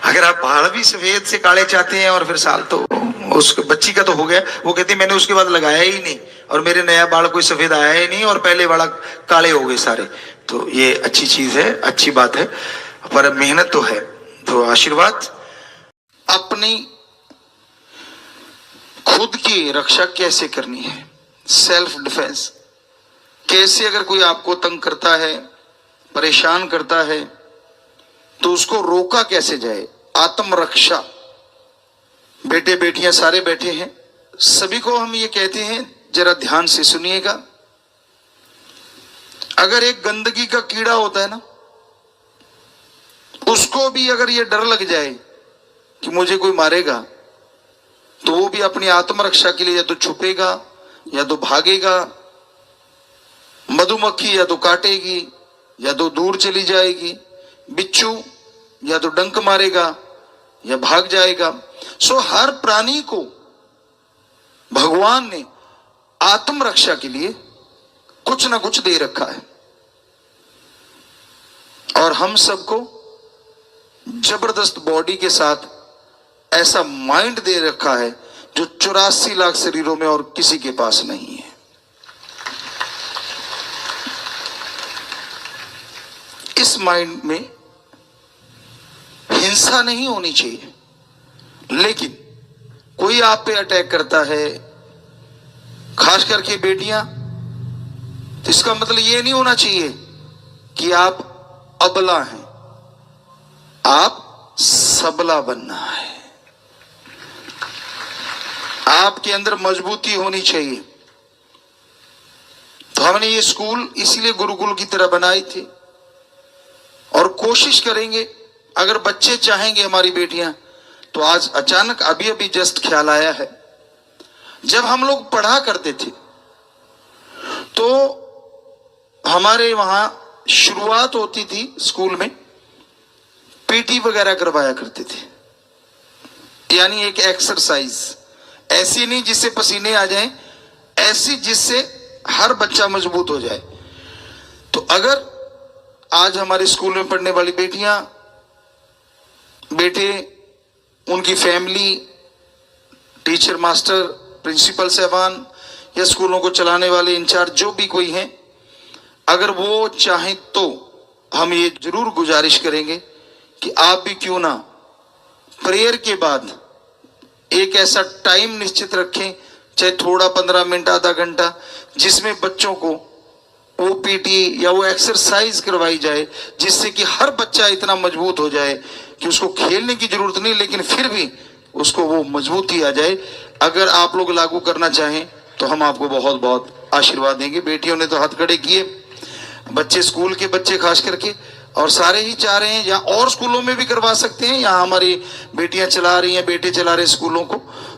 अगर आप बाल भी सफेद से काले चाहते हैं और फिर साल, तो उस बच्ची का तो हो गया। वो कहती मैंने उसके बाद लगाया ही नहीं और मेरे नया बाल कोई सफेद आया ही नहीं और पहले वाला काले हो गए सारे। तो ये अच्छी चीज है, अच्छी बात है, पर मेहनत तो है। तो आशीर्वाद। अपनी खुद की रक्षा कैसे करनी है, सेल्फ डिफेंस कैसे। अगर कोई आपको तंग करता है, परेशान करता है, तो उसको रोका कैसे जाए, आत्मरक्षा। बेटे बेटियां सारे बैठे हैं, सभी को हम ये कहते हैं, जरा ध्यान से सुनिएगा। अगर एक गंदगी का कीड़ा होता है ना, उसको भी अगर ये डर लग जाए कि मुझे कोई मारेगा, तो वो भी अपनी आत्मरक्षा के लिए या तो छुपेगा या तो भागेगा। मधुमक्खी या तो काटेगी या तो दूर चली जाएगी। बिच्छू या तो डंक मारेगा या भाग जाएगा। सो हर प्राणी को भगवान ने आत्मरक्षा के लिए कुछ ना कुछ दे रखा है, और हम सबको जबरदस्त बॉडी के साथ ऐसा माइंड दे रखा है जो 84 लाख शरीरों में और किसी के पास नहीं है। इस माइंड में हिंसा नहीं होनी चाहिए। लेकिन कोई आप पे अटैक करता है, खास करके बेटियां, तो इसका मतलब यह नहीं होना चाहिए कि आप अबला हैं, आप सबला बनना है। आपके अंदर मजबूती होनी चाहिए। तो हमने ये स्कूल इसीलिए गुरुकुल की तरह बनाई थी, और कोशिश करेंगे, अगर बच्चे चाहेंगे, हमारी बेटियां, तो आज अचानक अभी अभी जस्ट ख्याल आया है, जब हम लोग पढ़ा करते थे तो हमारे वहां शुरुआत होती थी स्कूल में, पीटी वगैरह करवाया करते थे। यानी एक एक्सरसाइज, ऐसी नहीं जिससे पसीने आ जाएं, ऐसी जिससे हर बच्चा मजबूत हो जाए। तो अगर आज हमारे स्कूल में पढ़ने वाली बेटियां, बेटे, उनकी फैमिली, टीचर, मास्टर, प्रिंसिपल साहबान या स्कूलों को चलाने वाले इंचार्ज जो भी कोई हैं, अगर वो चाहें तो हम ये जरूर गुजारिश करेंगे कि आप भी क्यों ना प्रेयर के बाद एक ऐसा टाइम निश्चित रखें, चाहे थोड़ा 15 मिनट, आधा घंटा, जिसमें बच्चों को वो पीटी या वो एक्सरसाइज करवाई जाए, जिससे कि हर बच्चा इतना मजबूत हो जाए कि उसको खेलने की जरूरत नहीं, लेकिन फिर भी उसको वो मजबूती आ जाए। अगर आप लोग लागू करना चाहें तो हम आपको बहुत बहुत आशीर्वाद देंगे। बेटियों ने तो हाथ खड़े किए, बच्चे, स्कूल के बच्चे खास करके, और सारे ही चाह रहे हैं, या और स्कूलों में भी करवा सकते हैं, यहाँ हमारी बेटियां चला रही हैं, बेटे चला रहे हैं स्कूलों को,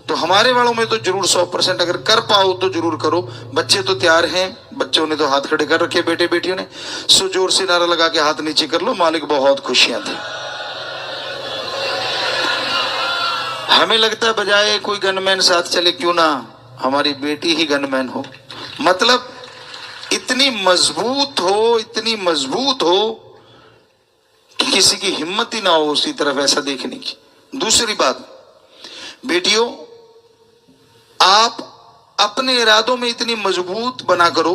तो हमारे वालों में तो जरूर 100% अगर कर पाओ तो जरूर करो। बच्चे तो तैयार हैं, बच्चों ने तो हाथ खड़े कर रखे, बेटे बेटियों ने। सो जोर से नारा लगा के हाथ नीचे कर लो, मालिक बहुत खुशियां थी। हमें लगता है बजाय कोई गनमैन साथ चले, क्यों ना हमारी बेटी ही गनमैन हो। मतलब इतनी मजबूत हो, इतनी मजबूत हो कि किसी की हिम्मत ही ना हो उसकी तरफ ऐसा देखने की। दूसरी बात, बेटियों, आप अपने इरादों में इतनी मजबूत बना करो।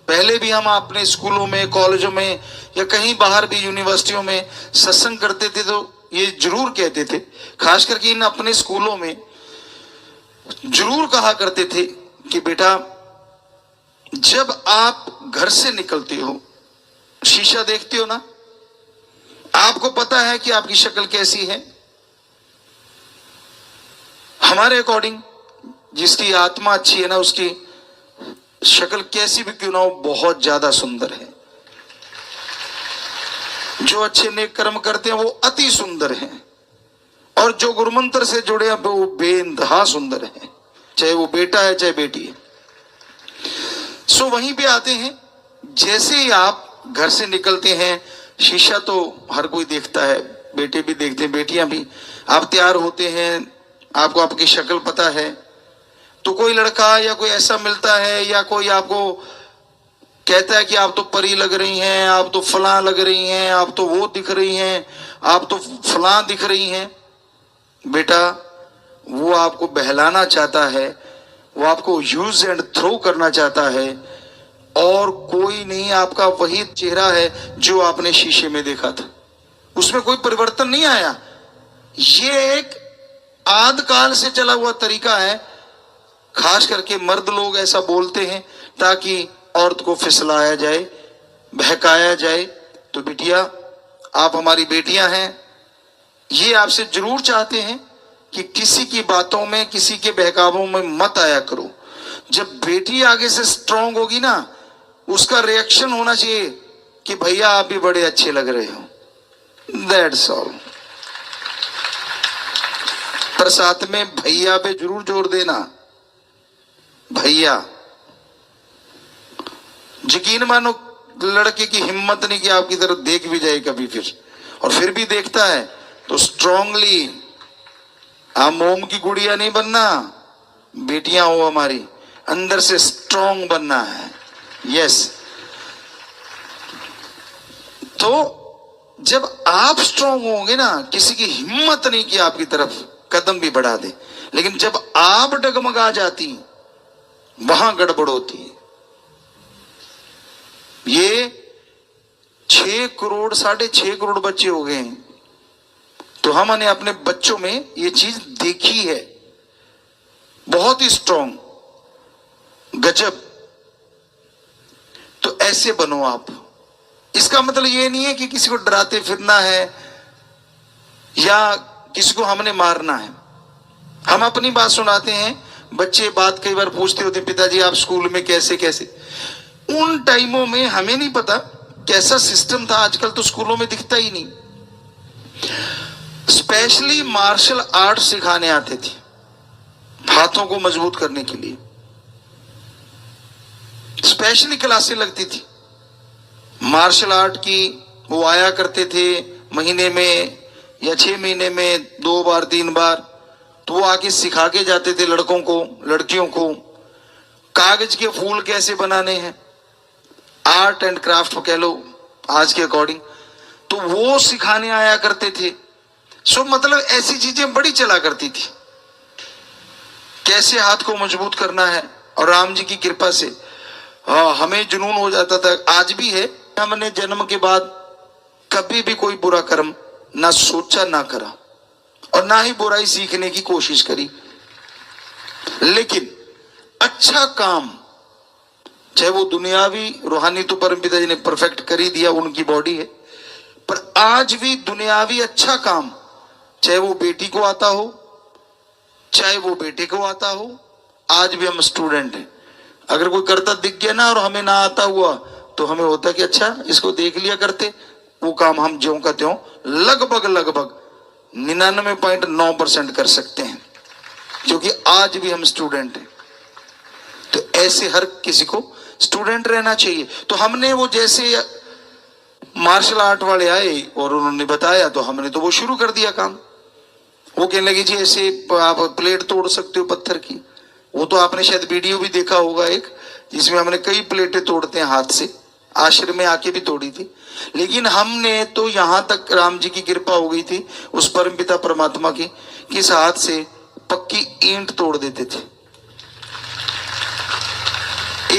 पहले भी हम अपने स्कूलों में, कॉलेजों में या कहीं बाहर भी यूनिवर्सिटियों में सत्संग करते थे तो ये जरूर कहते थे, खास करके इन अपने स्कूलों में जरूर कहा करते थे कि बेटा जब आप घर से निकलते हो, शीशा देखते हो ना, आपको पता है कि आपकी शक्ल कैसी है। हमारे अकॉर्डिंग जिसकी आत्मा अच्छी है ना, उसकी शक्ल कैसी भी क्यों ना हो, बहुत ज्यादा सुंदर है। जो अच्छे नेक कर्म करते हैं वो अति सुंदर हैं, और जो गुरुमंत्र से जुड़े हैं वो बेइंतहा सुंदर है, चाहे वो बेटा है चाहे बेटी है। सो वहीं पे आते हैं, जैसे ही आप घर से निकलते हैं, शीशा तो हर कोई देखता है, बेटे भी देखते हैं, बेटियां भी। आप तैयार होते हैं, आपको आपकी शक्ल पता है, तो कोई लड़का या कोई ऐसा मिलता है या कोई आपको कहता है कि आप तो परी लग रही हैं, आप तो फलां लग रही हैं, आप तो वो दिख रही हैं, आप तो फलां दिख रही हैं। बेटा, वो आपको बहलाना चाहता है, वो आपको यूज एंड थ्रो करना चाहता है, और कोई नहीं, आपका वही चेहरा है जो आपने शीशे में देखा था, उसमें कोई परिवर्तन नहीं आया। ये एक आदिकाल से चला हुआ तरीका है, खास करके मर्द लोग ऐसा बोलते हैं ताकि औरत को फिसलाया जाए, बहकाया जाए। तो बिटिया, आप हमारी बेटियां हैं, ये आपसे जरूर चाहते हैं कि किसी की बातों में, किसी के बहकावों में मत आया करो। जब बेटी आगे से स्ट्रांग होगी ना, उसका रिएक्शन होना चाहिए कि भैया आप भी बड़े अच्छे लग रहे हो, दैट्स ऑल। पर साथ में भैया पे जरूर जोर देना, भैया। यकीन मानो लड़के की हिम्मत नहीं कि आपकी तरफ देख भी जाए कभी, और फिर भी देखता है तो स्ट्रांगली, आप मोम की गुड़िया नहीं बनना, बेटियां हो हमारी, अंदर से स्ट्रांग बनना है। यस। तो जब आप स्ट्रांग होंगे ना, किसी की हिम्मत नहीं कि आपकी तरफ कदम भी बढ़ा दे। लेकिन जब आप डगमगा जाती, वहां गड़बड़ होती है। ये 6 करोड़ 6.5 करोड़ बच्चे हो गए हैं, तो हमने अपने बच्चों में ये चीज देखी है, बहुत ही स्ट्रांग, गजब। तो ऐसे बनो आप। इसका मतलब ये नहीं है कि किसी को डराते फिरना है या किसी को हमने मारना है। हम अपनी बात सुनाते हैं, बच्चे बात कई बार पूछते होते, पिताजी आप स्कूल में कैसे कैसे। उन टाइमों में हमें नहीं पता कैसा सिस्टम था, आजकल तो स्कूलों में दिखता ही नहीं। स्पेशली मार्शल आर्ट सिखाने आते थे, हाथों को मजबूत करने के लिए स्पेशली क्लासें लगती थी मार्शल आर्ट की। वो आया करते थे महीने में या 6 महीने में 2 बार 3 बार, तो वो आके सिखा के जाते थे लड़कों को, लड़कियों को कागज के फूल कैसे बनाने हैं, आर्ट एंड क्राफ्ट कह लो आज के अकॉर्डिंग, तो वो सिखाने आया करते थे। सो मतलब ऐसी चीजें बड़ी चला करती थी, कैसे हाथ को मजबूत करना है। और राम जी की कृपा से हमें जुनून हो जाता था, आज भी है। हमने जन्म के बाद कभी भी कोई बुरा कर्म ना सोचा ना करा, और ना ही बुराई सीखने की कोशिश करी। लेकिन अच्छा काम, चाहे वो दुनियावी रूहानी, तो परम पिताजी ने परफेक्ट कर ही दिया, उनकी बॉडी है। पर आज भी दुनियावी अच्छा काम, चाहे वो बेटी को आता हो चाहे वो बेटे को आता हो, आज भी हम स्टूडेंट हैं। अगर कोई करता दिख गया ना और हमें ना आता हुआ, तो हमें होता कि अच्छा इसको देख लिया करते, वो काम हम ज्यों का त्यों लगभग 99.9% कर सकते हैं, क्योंकि आज भी हम स्टूडेंट हैं। तो ऐसे हर किसी को स्टूडेंट रहना चाहिए। तो हमने वो जैसे मार्शल आर्ट वाले आए और उन्होंने बताया, तो हमने तो वो शुरू कर दिया काम। वो कहने लगे जी ऐसे आप प्लेट तोड़ सकते हो पत्थर की। वो तो आपने शायद वीडियो भी देखा होगा एक, जिसमें हमने कई प्लेटें तोड़ते हैं हाथ से, आश्रम में आके भी तोड़ी थी। लेकिन हमने तो यहां तक राम जी की कृपा हो गई थी उस परमपिता परमात्मा की, कि इस हाथ से पक्की ईंट तोड़ देते थे।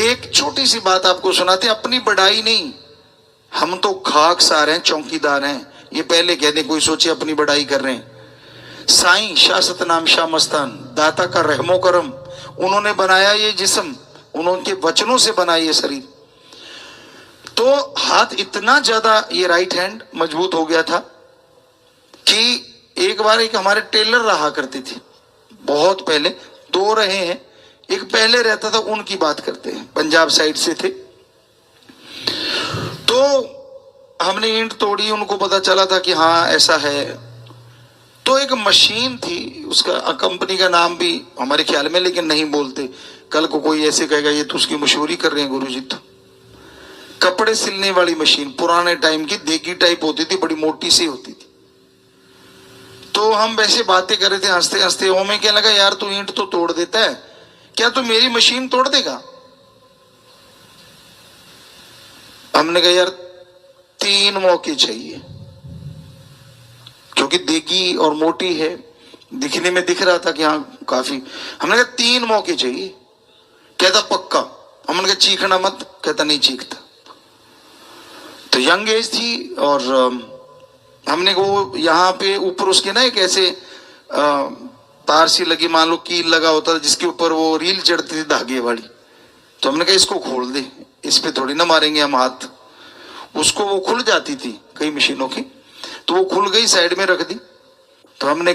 एक छोटी सी बात आपको सुनाते, अपनी बड़ाई नहीं, हम तो खाकसार हैं, चौकीदार हैं। ये पहले कहते, कोई सोचे अपनी बड़ाई कर रहे हैं। साईं शाह सतनाम शाह मस्तान, दाता का रहमो करम, उन्होंने बनाया ये जिस्म, उनके वचनों से बना ये शरीर। तो हाथ इतना ज्यादा ये राइट हैंड मजबूत हो गया था कि एक बार एक हमारे टेलर रहा करते थे, बहुत पहले, दो रहे हैं, एक पहले रहता था, उनकी बात करते हैं, पंजाब साइड से थे। तो हमने ईंट तोड़ी, उनको पता चला था कि हाँ ऐसा है। तो एक मशीन थी, उसका कंपनी का नाम भी हमारे ख्याल में, लेकिन नहीं बोलते, कल को कोई ऐसे कहेगा ये तो उसकी मशहूरी कर रहे हैं गुरुजी। तो कपड़े सिलने वाली मशीन, पुराने टाइम की, देगी टाइप होती थी, बड़ी मोटी सी होती थी। तो हम वैसे बातें कर रहे थे हंसते हंसते, वो मैं क्या लगा, यार तू ईंट तो तोड़ देता है, क्या तू मेरी मशीन तोड़ देगा? हमने कहा यार 3 मौके चाहिए, क्योंकि देगी और मोटी है, दिखने में दिख रहा था कि हाँ काफी। हमने कहा 3 मौके चाहिए। कहता पक्का। हमने कहा चीखना मत। कहता नहीं चीखता। तो यंग एज थी और हमने वो यहाँ पे ऊपर उसके ना एक ऐसे तार सी लगी, मान लो कील लगा होता था, जिसके ऊपर वो रील चढ़ती थी धागे वाली। तो हमने कहा इसको खोल दे, इस पे थोड़ी ना मारेंगे हम हाथ। उसको वो खुल जाती थी कई मशीनों की, तो वो खुल गई, साइड में रख दी। तो हमने,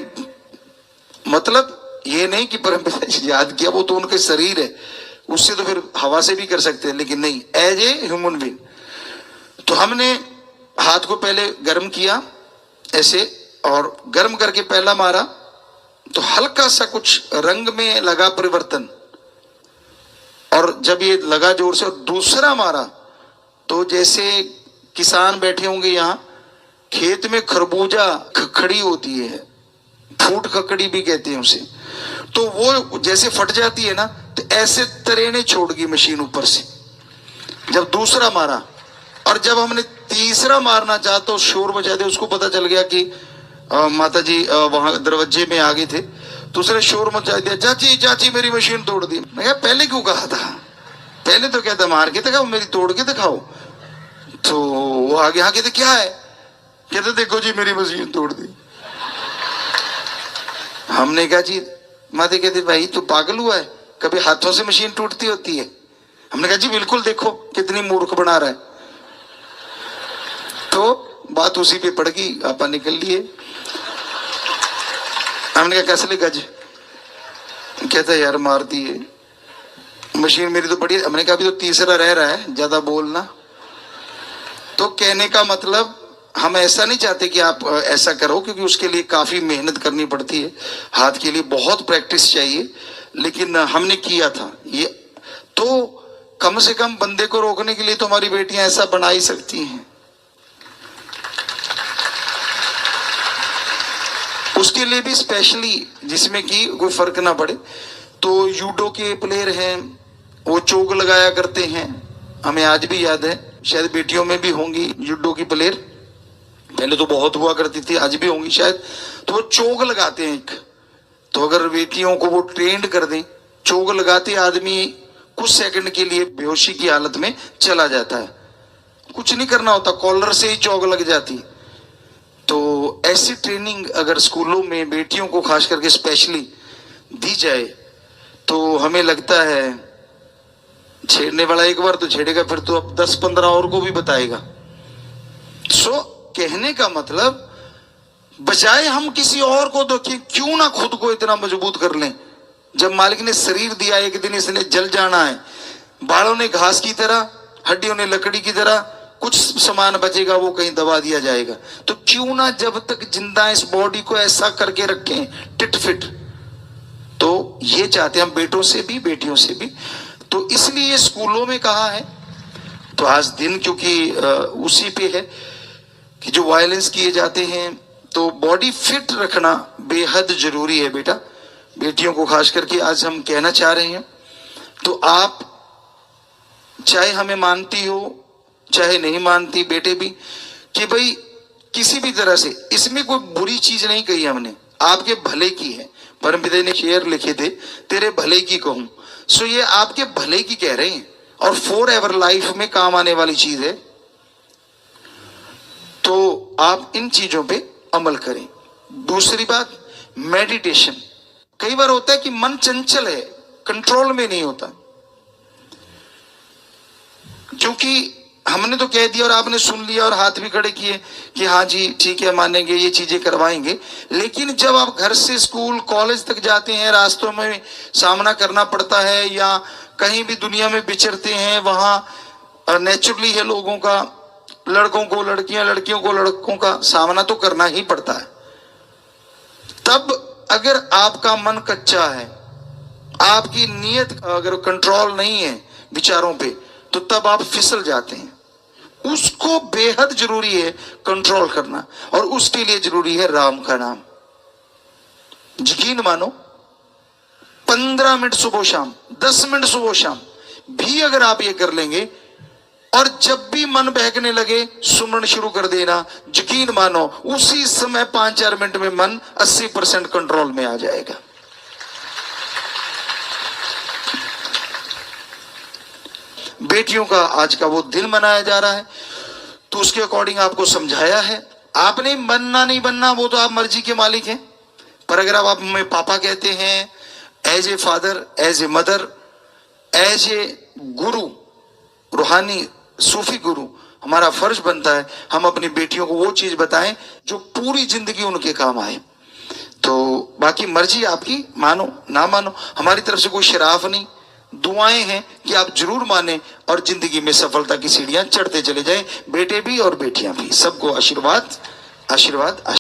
मतलब ये नहीं कि परमपिता जी याद किया, वो तो उनके शरीर है, उससे तो फिर हवा से भी कर सकते हैं, लेकिन नहीं, एज ए ह्यूमन बीइंग। तो हमने हाथ को पहले गर्म किया ऐसे, और गर्म करके पहला मारा तो हल्का सा कुछ रंग में लगा परिवर्तन, और जब ये लगा जोर से और दूसरा मारा तो जैसे किसान बैठे होंगे यहाँ, खेत में खरबूजा खखड़ी होती है, फूट खकड़ी भी कहते हैं उसे, तो वो जैसे फट जाती है ना, तो ऐसे तरेने छोड़ गई मशीन ऊपर से जब दूसरा मारा। और जब हमने तीसरा मारना चाहा तो शोर मचा दिया, उसको पता चल गया कि माता जी वहां दरवाजे में आ गए थे, तो उसने शोर मचा दिया, चाची चाची मेरी मशीन तोड़ दी। मैं कहा पहले क्यों कहा था, पहले तो कहता मार के दिखाओ, मेरी तोड़ के दिखाओ। तो वो आगे हाँ कहते क्या है, कहते देखो जी मेरी मशीन तोड़ दी। हमने कहा जी, माता कहते भाई तू पागल हुआ है, कभी हाथों से मशीन टूटती होती है? हमने कहा जी बिल्कुल, देखो कितनी मूर्ख बना रहा है। तो बात उसी पे पड़ गई, आपा निकल लिए। हमने कहा कैसे गज? कहता यार मार दिए मशीन मेरी तो बढ़िया। हमने कहा अभी तो तीसरा रह रहा है, ज्यादा बोलना। तो कहने का मतलब हम ऐसा नहीं चाहते कि आप ऐसा करो, क्योंकि उसके लिए काफी मेहनत करनी पड़ती है, हाथ के लिए बहुत प्रैक्टिस चाहिए, लेकिन हमने किया था ये। तो कम से कम बंदे को रोकने के लिए तो हमारी बेटियां ऐसा बना ही सकती हैं। उसके लिए भी स्पेशली, जिसमें कि कोई फर्क ना पड़े। तो यूडो के प्लेयर हैं, वो चोग लगाया करते हैं, हमें आज भी याद है, शायद बेटियों में भी होंगी यूडो की प्लेयर, पहले तो बहुत हुआ करती थी, आज भी होंगी शायद। तो वो चोग लगाते हैं एक, तो अगर बेटियों को वो ट्रेंड कर दें, चोग लगाते आदमी कुछ सेकंड के लिए बेहोशी की हालत में चला जाता है, कुछ नहीं करना होता, कॉलर से ही चोग लग जाती। तो ऐसी ट्रेनिंग अगर स्कूलों में बेटियों को खास करके स्पेशली दी जाए, तो हमें लगता है छेड़ने वाला एक बार तो छेड़ेगा, फिर तो अब 10-15 और को भी बताएगा। सो कहने का मतलब, बजाय हम किसी और को देखें, क्यों ना खुद को इतना मजबूत कर लें। जब मालिक ने शरीर दिया, एक दिन इसने जल जाना है, बालों ने घास की तरह, हड्डियों ने लकड़ी की तरह, कुछ सामान बचेगा वो कहीं दबा दिया जाएगा। तो क्यों ना जब तक जिंदा इस बॉडी को ऐसा करके रखें टिट फिट। तो ये चाहते हैं हम बेटों से भी बेटियों से भी। तो इसलिए स्कूलों में कहा है, तो आज दिन क्योंकि उसी पे है कि जो वायलेंस किए जाते हैं, तो बॉडी फिट रखना बेहद जरूरी है बेटा, बेटियों को खास करके आज हम कहना चाह रहे हैं। तो आप चाहे हमें मानती हो चाहे नहीं मानती, बेटे भी, कि भाई किसी भी तरह से इसमें कोई बुरी चीज नहीं कही हमने, आपके भले की है। परमपिता ने शेर लिखे थे, तेरे भले की कहूं। सो ये आपके भले की कह रहे हैं, और फॉर एवर लाइफ में काम आने वाली चीज है। तो आप इन चीजों पे अमल करें। दूसरी बात, मेडिटेशन। कई बार होता है कि मन चंचल है, कंट्रोल में नहीं होता, क्योंकि हमने तो कह दिया और आपने सुन लिया और हाथ भी खड़े किए कि हाँ जी ठीक है मानेंगे, ये चीजें करवाएंगे, लेकिन जब आप घर से स्कूल कॉलेज तक जाते हैं, रास्तों में सामना करना पड़ता है या कहीं भी दुनिया में विचरते हैं, वहां नेचुरली है लोगों का, लड़कों को लड़कियां, लड़कियों को लड़कों का सामना तो करना ही पड़ता है। तब अगर आपका मन कच्चा है, आपकी नीयत अगर कंट्रोल नहीं है विचारों पे, तो तब आप फिसल जाते हैं। उसको बेहद जरूरी है कंट्रोल करना, और उसके लिए जरूरी है राम का नाम। यकीन मानो 15 मिनट सुबह शाम, 10 मिनट सुबह शाम भी अगर आप ये कर लेंगे, और जब भी मन बहकने लगे सुमरन शुरू कर देना, यकीन मानो उसी समय 5-4 मिनट में मन 80% कंट्रोल में आ जाएगा। बेटियों का आज का वो दिन मनाया जा रहा है, तो उसके अकॉर्डिंग आपको समझाया है। आपने बनना नहीं बनना वो तो आप मर्जी के मालिक हैं, पर अगर आप हमें पापा कहते हैं, as a father, as a mother, as a guru, रूहानी सूफी गुरु, हमारा फर्ज बनता है हम अपनी बेटियों को वो चीज बताएं जो पूरी जिंदगी उनके काम आए। तो बाकी मर्जी आपकी, मानो ना मानो, हमारी तरफ से कोई शराफ नहीं, दुआएं हैं कि आप जरूर माने और जिंदगी में सफलता की सीढ़ियां चढ़ते चले जाएं, बेटे भी और बेटियां भी। सबको आशीर्वाद आशीर्वाद।